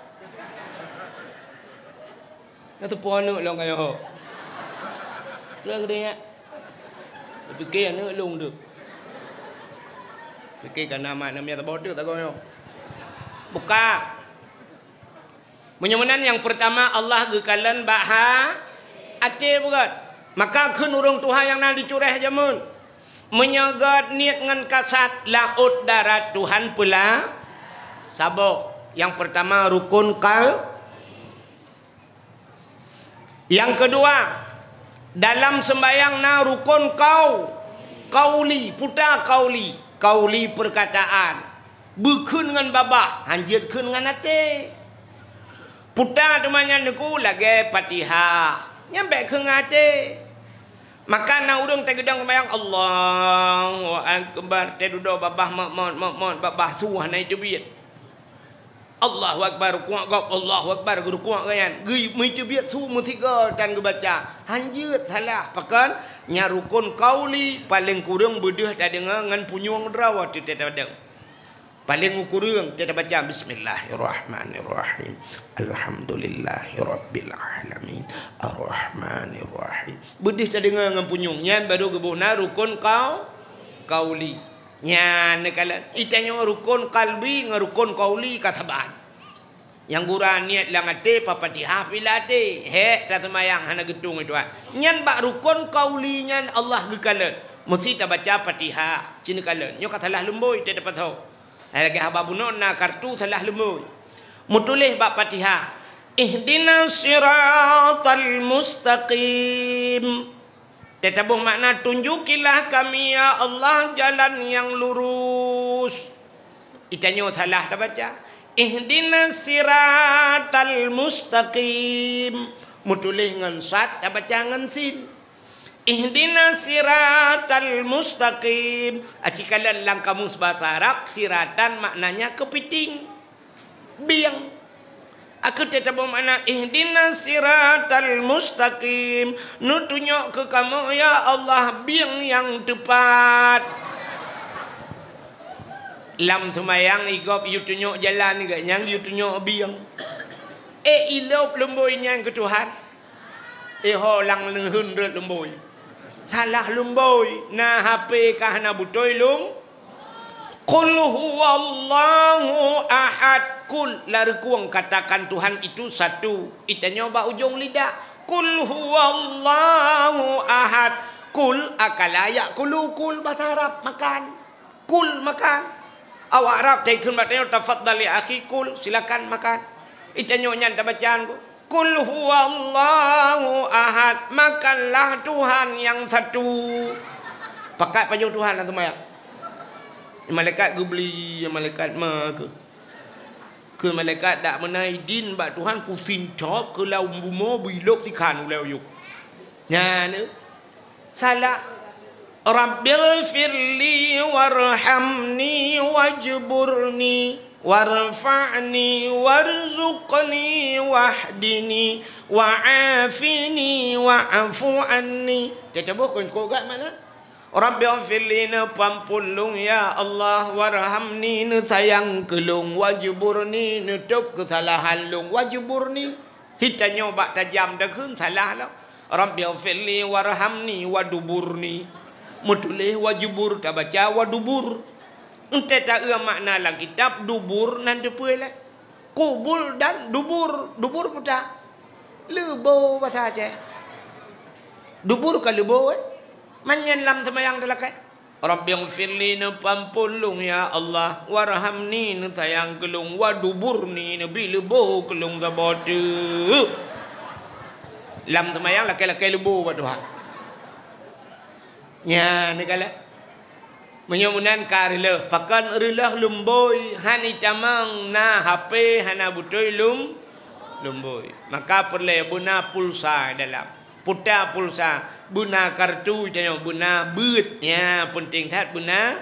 A: nak tupuan nak long kayo terang dia fikir nak long tu fikir kan nama namanya tak bodoh tak kau buka menyemenan yang pertama Allah gekalan baha ate bukan maka kun urang Tuhan yang nak dicureh jamun menyagat niat ngan kasat laut darat Tuhan pula sabo yang pertama rukun yang kedua dalam sembahyang na rukun kauli puta kauli perkataan bekun ngan babah hanjir kun ngan ate puta demanya neku lagi Fatihah nyampe ke ngate maka na urang tegedang bayang Allahu akbar tedudo babah mon babah tuah na itu biat Allahu akbar kuat gop Allahu akbar guru kuat kan gui itu biat tu musiga dan baca hanjut salah pakan nya rukun kauli paling kurang bedeh tak dengar ngan punyung drawat tu tak ada paling kurang tak baca bismillahirrahmanirrahim alhamdulillahirabbil alamin arrahmanirrahim bedeh tak dengar ngan punyung nyan baru gebuhna rukun kauli nyan kala itanya rukun kalbi ngan rukun kauli kasaban yang gurah niat lang ate Fatihah pilate he tak semayang hana gedung itu nyan bak rukun kauli nyan Allah gekala mesti tak baca Fatihah cina kala nyo katalah lemboi tak dapat tahu lagi hababunon na kartu salah lemboi mutulih bak Fatihah ihdinas siratal mustaqim tetabuh makna tunjukilah kami ya Allah jalan yang lurus itanyo salah tak baca ihdinas siratal mustaqim mutulih ngan sat tak baca ngan sin ihdinas siratal mustaqim acikalan lang kamus bahasa Arab siratan maknanya kepiting biang aku tetap bermakna ihdinas siratal mustaqim nu tunjuk ke kamu ya Allah biang yang tepat lam semayang igop you tunjuk jalan gak yang you tunjuk biang Ilop lemboi yang ke Tuhan. Holang hundred lemboi. Salah lemboi. Na HP kah na butoi lum. Qul huwallahu ahad. Kul larkuang katakan Tuhan itu satu. Kita nyoba ujung lidah. Qul huwallahu ahad. Kul akalayak kulu kul bahasa Arab makan. Kul makan. Awak Arab taikun batanya tafaddal ya akhi kul silakan makan. Kita nyonya tak bacaan ku. Kul huwallahu ahad. Makanlah Tuhan yang satu. Pakai payung Tuhan lah tu maya. Malaikat gue beli malaikat mah ke malaikat dak menai din ba Tuhan ku sincop ke lau bumo bilok tikan ulau yuk. Nya ne. Salah. Rabbil firli warhamni wajburni warfa'ni warzuqni wahdini wa'afini wa'afu anni. Dia coba kau gak mana? Rabbil firli ne pampulung ya Allah warhamni ne sayang kelung wajburni ne tuk kesalahan lung wajburni hita nyoba tajam dah kun salah lah. Rabbil firli warhamni waduburni mutulih wajibur tak baca wadubur ente tak makna dalam kitab dubur nan depulah kubul dan dubur putar lebo bahasa Aceh dubur ka lebo manyan lam semayang dalakai Rabbil firli ne pampulung ya Allah warhamni ne sayang kelung waduburni ne bilebo kelung gabote lam semayang lakai lebo wa Tuhan. Nya ni kala menyamunan karila pakan rilah lumboi hani tamang na HP hana butoi lumboi maka perle buna pulsa dalam putar pulsa buna kartu jangan buna beut ya penting tat buna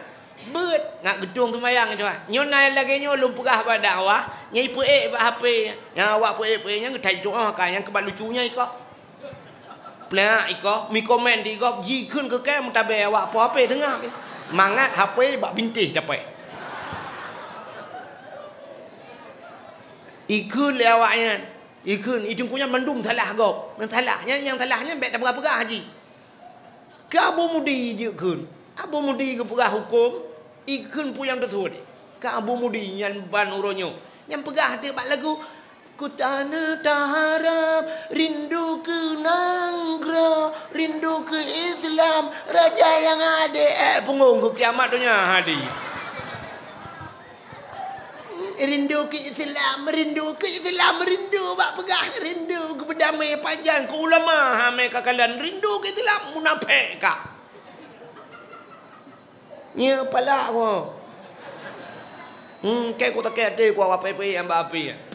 A: beut ngak gedung semayang tu nyonai lagi nyo lumpugah ba dakwah nyai puek ba HP nya awak puek nya ngetai doa kan yang kebat lucunya iko Plah iko mi komen di iko ji kun ke kem tabe awak apa tengah mangat HP bak bintih dapat ikun le awaknya ikun itu punya mendum salah gop salahnya yang salahnya bet tak berapa haji ka abu mudi je kun abu mudi ke pegah hukum ikun pu yang tersud ka abu mudi yang ban uronyo yang pegah hati bak lagu ku tanah taharap rindu ke Nanggra rindu ke Islam raja yang ada punggung ke kiamat dunia hadi rindu ke Islam rindu bak pegah rindu ke berdamai panjang ke ulama hame kakalan rindu ke Islam munafik kak nya pala ko kayak ku tak ada ku apa-apa yang api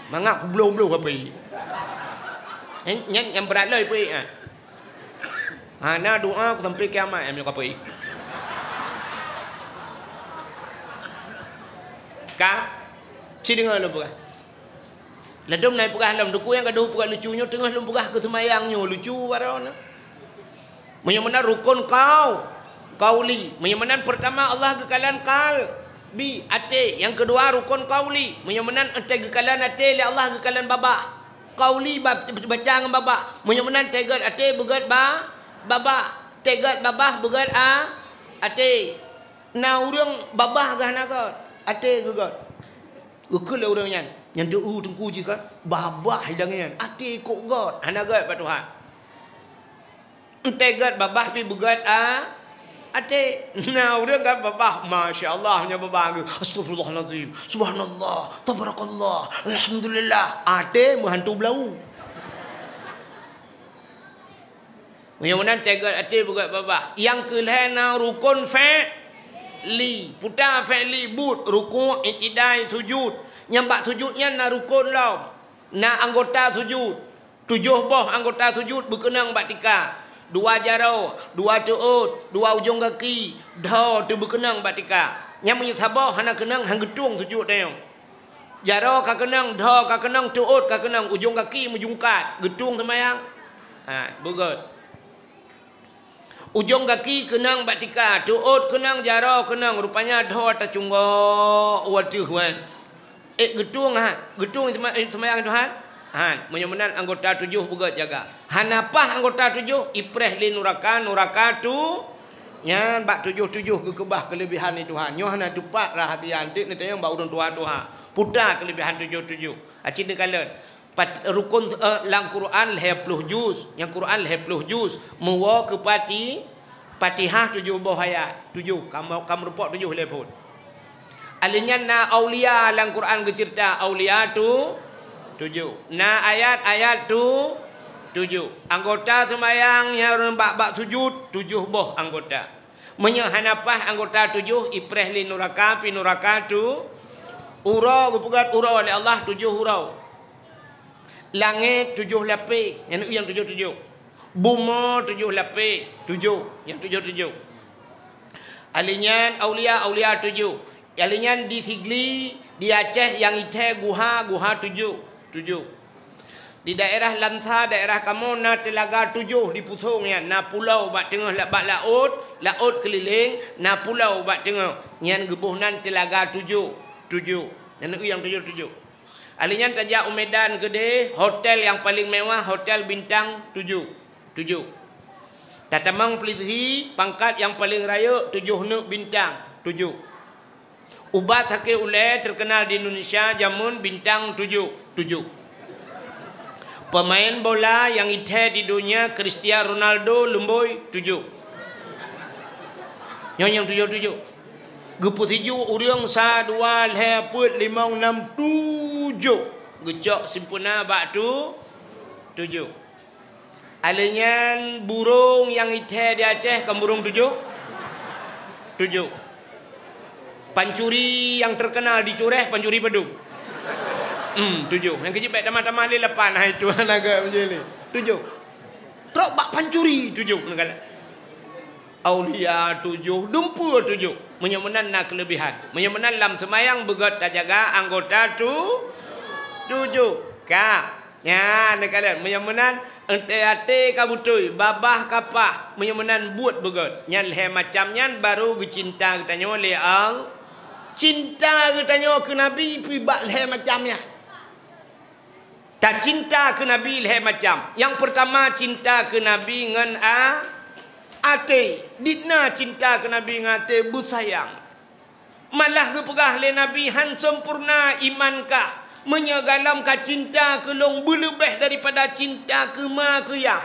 A: mangak ku belum api yang berat lah api na doa ku sampai kiamat yang api ka si dengar lu pegah ladum naik pegah lam duku yang gaduh pegah lucunya tengah lu pegah ke semayangnya lucu warona menyamanan rukun kauli menyamanan pertama Allah kekalan kal bi ate yang kedua rukun kauli menyamanan ate kekalan ate li Allah kekalan baba kauli baca dengan baba menyamanan tegat ate begat baba tegat baba begat ate na urang baba gahna ate gegat ukul urang yang doa tengku je kan babah hidangan ate kok god hana god ba Tuhan tegat baba pi begat ate nah udah kan babah masya-Allah nya babah astagfirullahalazim subhanallah tabarakallah alhamdulillah ate menghantu belau menyamanan tegat ate begat babah yang kelana rukun li putar fi'li but ruku' i'tidal sujud nyambak sujudnya na rukun law na anggota sujud 7 boh anggota sujud berkenang batika 2 jaro 2 tuut 2 ujung kaki dah tu berkenang batika yang menyesabah hana kenang hang gedung sujud dia jaro ka kenang dah ka kenang tuut ka kenang ujung kaki menjungkat gedung semayang begot ujung kaki kenang batika tuut kenang jaro kenang rupanya dah ta cunggok waduh wan Gedung semayang Tuhan. Menyemenan anggota 7 begat jaga. Hanapah anggota 7 ipreh li nuraka tu nyan bak 7 kekebah kelebihan ni Tuhan. Nyoh na tupat rahsia antik ni tayang bak urang Tuhan. Putar kelebihan 7. Acin dekalan. Rukun lang Quran 10 juz. Yang Quran 10 juz. Mewa ke Fatihah 7 buah ayat. 7. Kamu report 7 lepun. Alinyan na aulia lang Quran ke cerita aulia tu 7. Na ayat tu 7. Anggota semayang yang bak sujud 7 boh anggota. Menyehanapah anggota 7 ipreh li nuraka pi nuraka tu urau gupugat urau oleh Allah 7 urau. Langit 7 lapis yang 7. Bumi 7 lapis 7 yang 7. Alinyan aulia 7. Alinyan di Sigli di Aceh yang Aceh guha 7. Di daerah Lansa, daerah Kamona, Telaga 7 di Pusongnya. Na pulau bak tengah bak laut keliling, na pulau bak tengah. Nyan gebuhnan Telaga 7. Yang 7. Alinyan tajak Medan gede, hotel yang paling mewah, hotel bintang 7. Tatamang Pelizhi, pangkat yang paling raya 7 nuk bintang 7. Ubat Hakil Ulai terkenal di Indonesia jamun bintang 7. Pemain bola yang ite di dunia Cristiano Ronaldo Lumboy 7. Yang 7. Gepu 7 urang sa 2 leput 5 6 7. Gejok sempurna bak tu 7. Alinyan burung yang ite di Aceh kan burung 7. Pancuri yang terkenal di Cureh, pancuri Badung. 7. Yang kecil baik tamah-tamah ni 8. Hai Tuhan agak macam ni. 7. Trok bak pancuri 7 negara. Aulia 7, dumpu 7. Menyemenan nak kelebihan. Menyemenan lam semayang begot tak jaga anggota tu 7. Ya, negara menyemenan ente kabutui babah kapah menyemenan buat begot. Nyan leh macam nyan baru gecinta katanya le al. Cinta katanya ke Nabi pi bak leh macamnya. Tak cinta ke Nabi leh macam. Yang pertama cinta ke Nabi ngan ate. Ditna cinta ke Nabi ngan ate busayang. Malah ke pegah le Nabi han sempurna imankah menyegalam ka cinta ke long berlebih daripada cinta ke ma ke yah.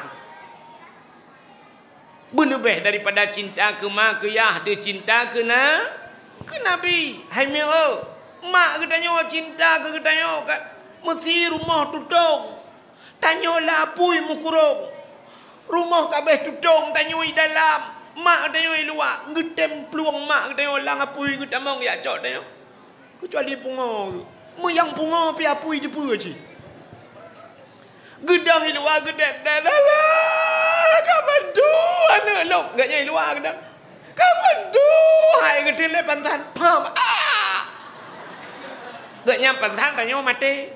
A: Berlebih daripada cinta ke ma ke yah de cinta ke Nabi. Hai meo mak katanya cinta ke katanya kat mesti rumah tutung. Tanyalah apui mukurung. Rumah kabeh tutung tanyoi dalam. Mak tanyoi luar. Ngetem peluang mak katanya lang apui ke tamang ya cok tanya. Kecuali punga. Mu yang punga pi apui je pu je. Gedang di luar gedang dalah. Kapan tu anak lok gaknya di luar gedang. Kapan tu hai gedang le pantan pam. Gaknya pantan tanya mati.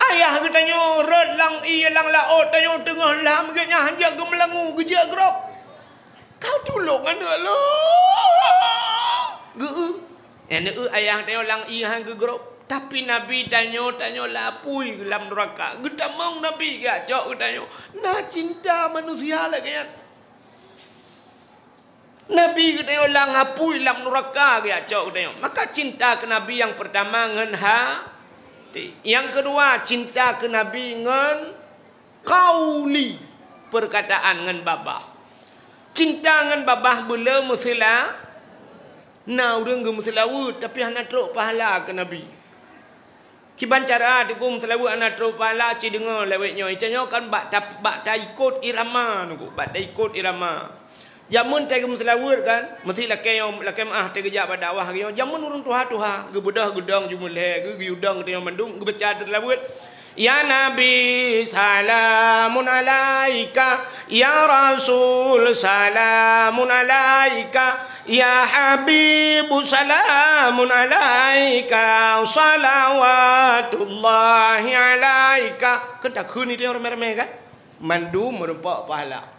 A: Ayah katanya red lang lang laut tanya tengah lam gaknya hanjak gemelangu gejak grok. Kau tolong anak lo. Ayah tanya lang hang ke grok. Tapi Nabi tanya lapui dalam neraka. Gedamang Nabi gacok tanya. Nah cinta manusia lah kan. Nabi katanya lang hapui dalam neraka gacok tanya. Maka cinta ke Nabi yang pertama ngan yang kedua cinta ke Nabi ngan qauli perkataan ngan babah. Cinta ngan babah bela mesela na urang ge mesela wud tapi hana trok pahala ke Nabi. Kiban cara dikum selalu anak trok pahala ci dengar lewetnya itanyo kan bak ta ikut irama nuku bak ta ikut irama. Jamun teh selawur kan mesti lakem teh gejak pada awah ge jamun urang tuha ge bedah gedang jumuleh ge udang teh mandung ge baca selawur ya Nabi salamun alaika ya Rasul salamun alaika ya Habib salamun alaika salawatullahi alaika kan tak khun ni teh remeh-remeh kan mandum merupak pahala.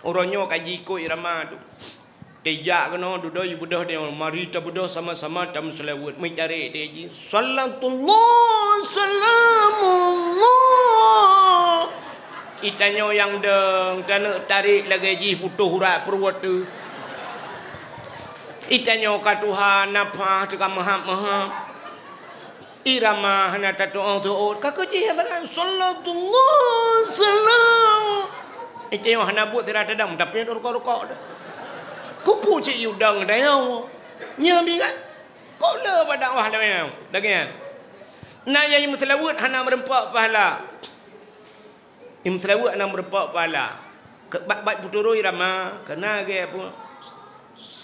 A: Orangnya kaji ikut irama tu. Tejak kena duduk ibu dah dia mari ta bedah sama-sama tam selawat mencari teji sallallahu salamullah itanyo yang deng tanah tarik lagi ji putuh hurat perwat tu itanyo ka Tuhan apa tu ka maha irama hana tatu tu ka ji hadakan sallallahu salam itanyo hana buat tira tadam tapi rukak-rukak kupu cik yudang dah yang nyambi kan kau le pada dakwah dah yang dagian na yang muslawat hana merempak pahala muslawat hana merempak pahala bat puturu irama kena ke apa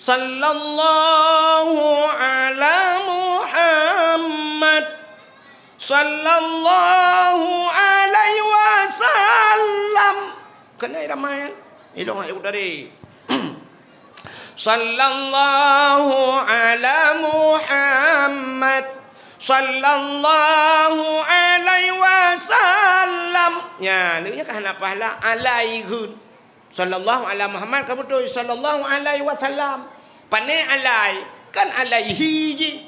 A: sallallahu ala Muhammad sallallahu alaihi wasallam kena irama yang ilong ayat dari sallallahu ala Muhammad sallallahu alaihi wasallam ya ni kan nak pahala alaihi sallallahu ala Muhammad kamu tu sallallahu alaihi wasallam pane alai kan alaihi je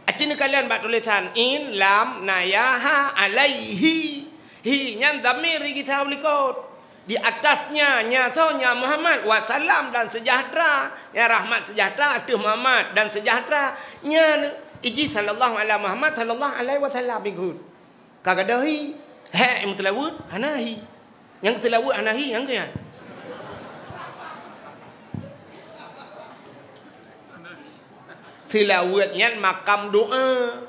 A: acin kalian buat tulisan in lam nayaha alaihi hi nyan dhamir kita ulikot di atasnya nyatanya Muhammad wasallam dan sejahtera ya rahmat sejahtera atas Muhammad dan sejahtera nya iji sallallahu alaihi Muhammad sallallahu alaihi wasallam ikut kagadahi he mutlawud hanahi yang selawud hanahi yang dia selawudnya makam doa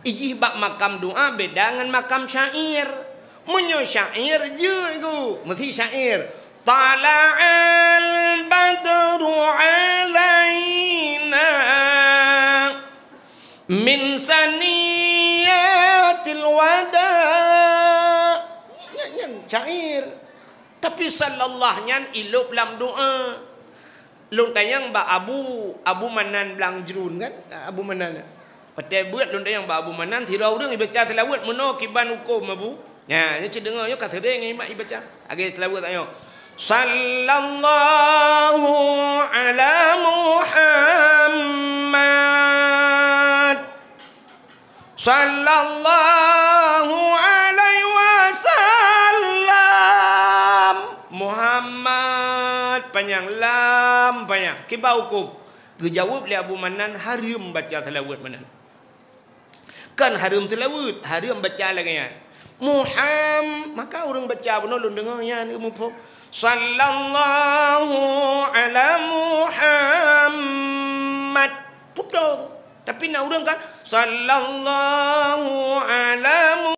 A: iji bab makam doa beda dengan makam syair munyo syair je itu mesti syair tala'al badru alaina min saniyatil wada nyan syair tapi sallallahu nyan ilup dalam doa lung tayang ba Abu Manan belang jerun kan Abu Manan patai buat lung tayang ba Abu Manan tirau deung baca tilawat meno kiban hukum Abu ya, ni cik dengar yo kat sering ni mak baca. Agi selawat tak yo. Sallallahu ala Muhammad. Sallallahu alaihi wasallam. Muhammad panjang lam panjang. Kiba hukum. Dijawab oleh Abu Manan haram baca selawat Manan. Kan haram selawat, haram baca lagi ya. Muhammad maka orang baca pun ulun dengar ya ni mupo sallallahu ala Muhammad putong tapi nak orang kan sallallahu ala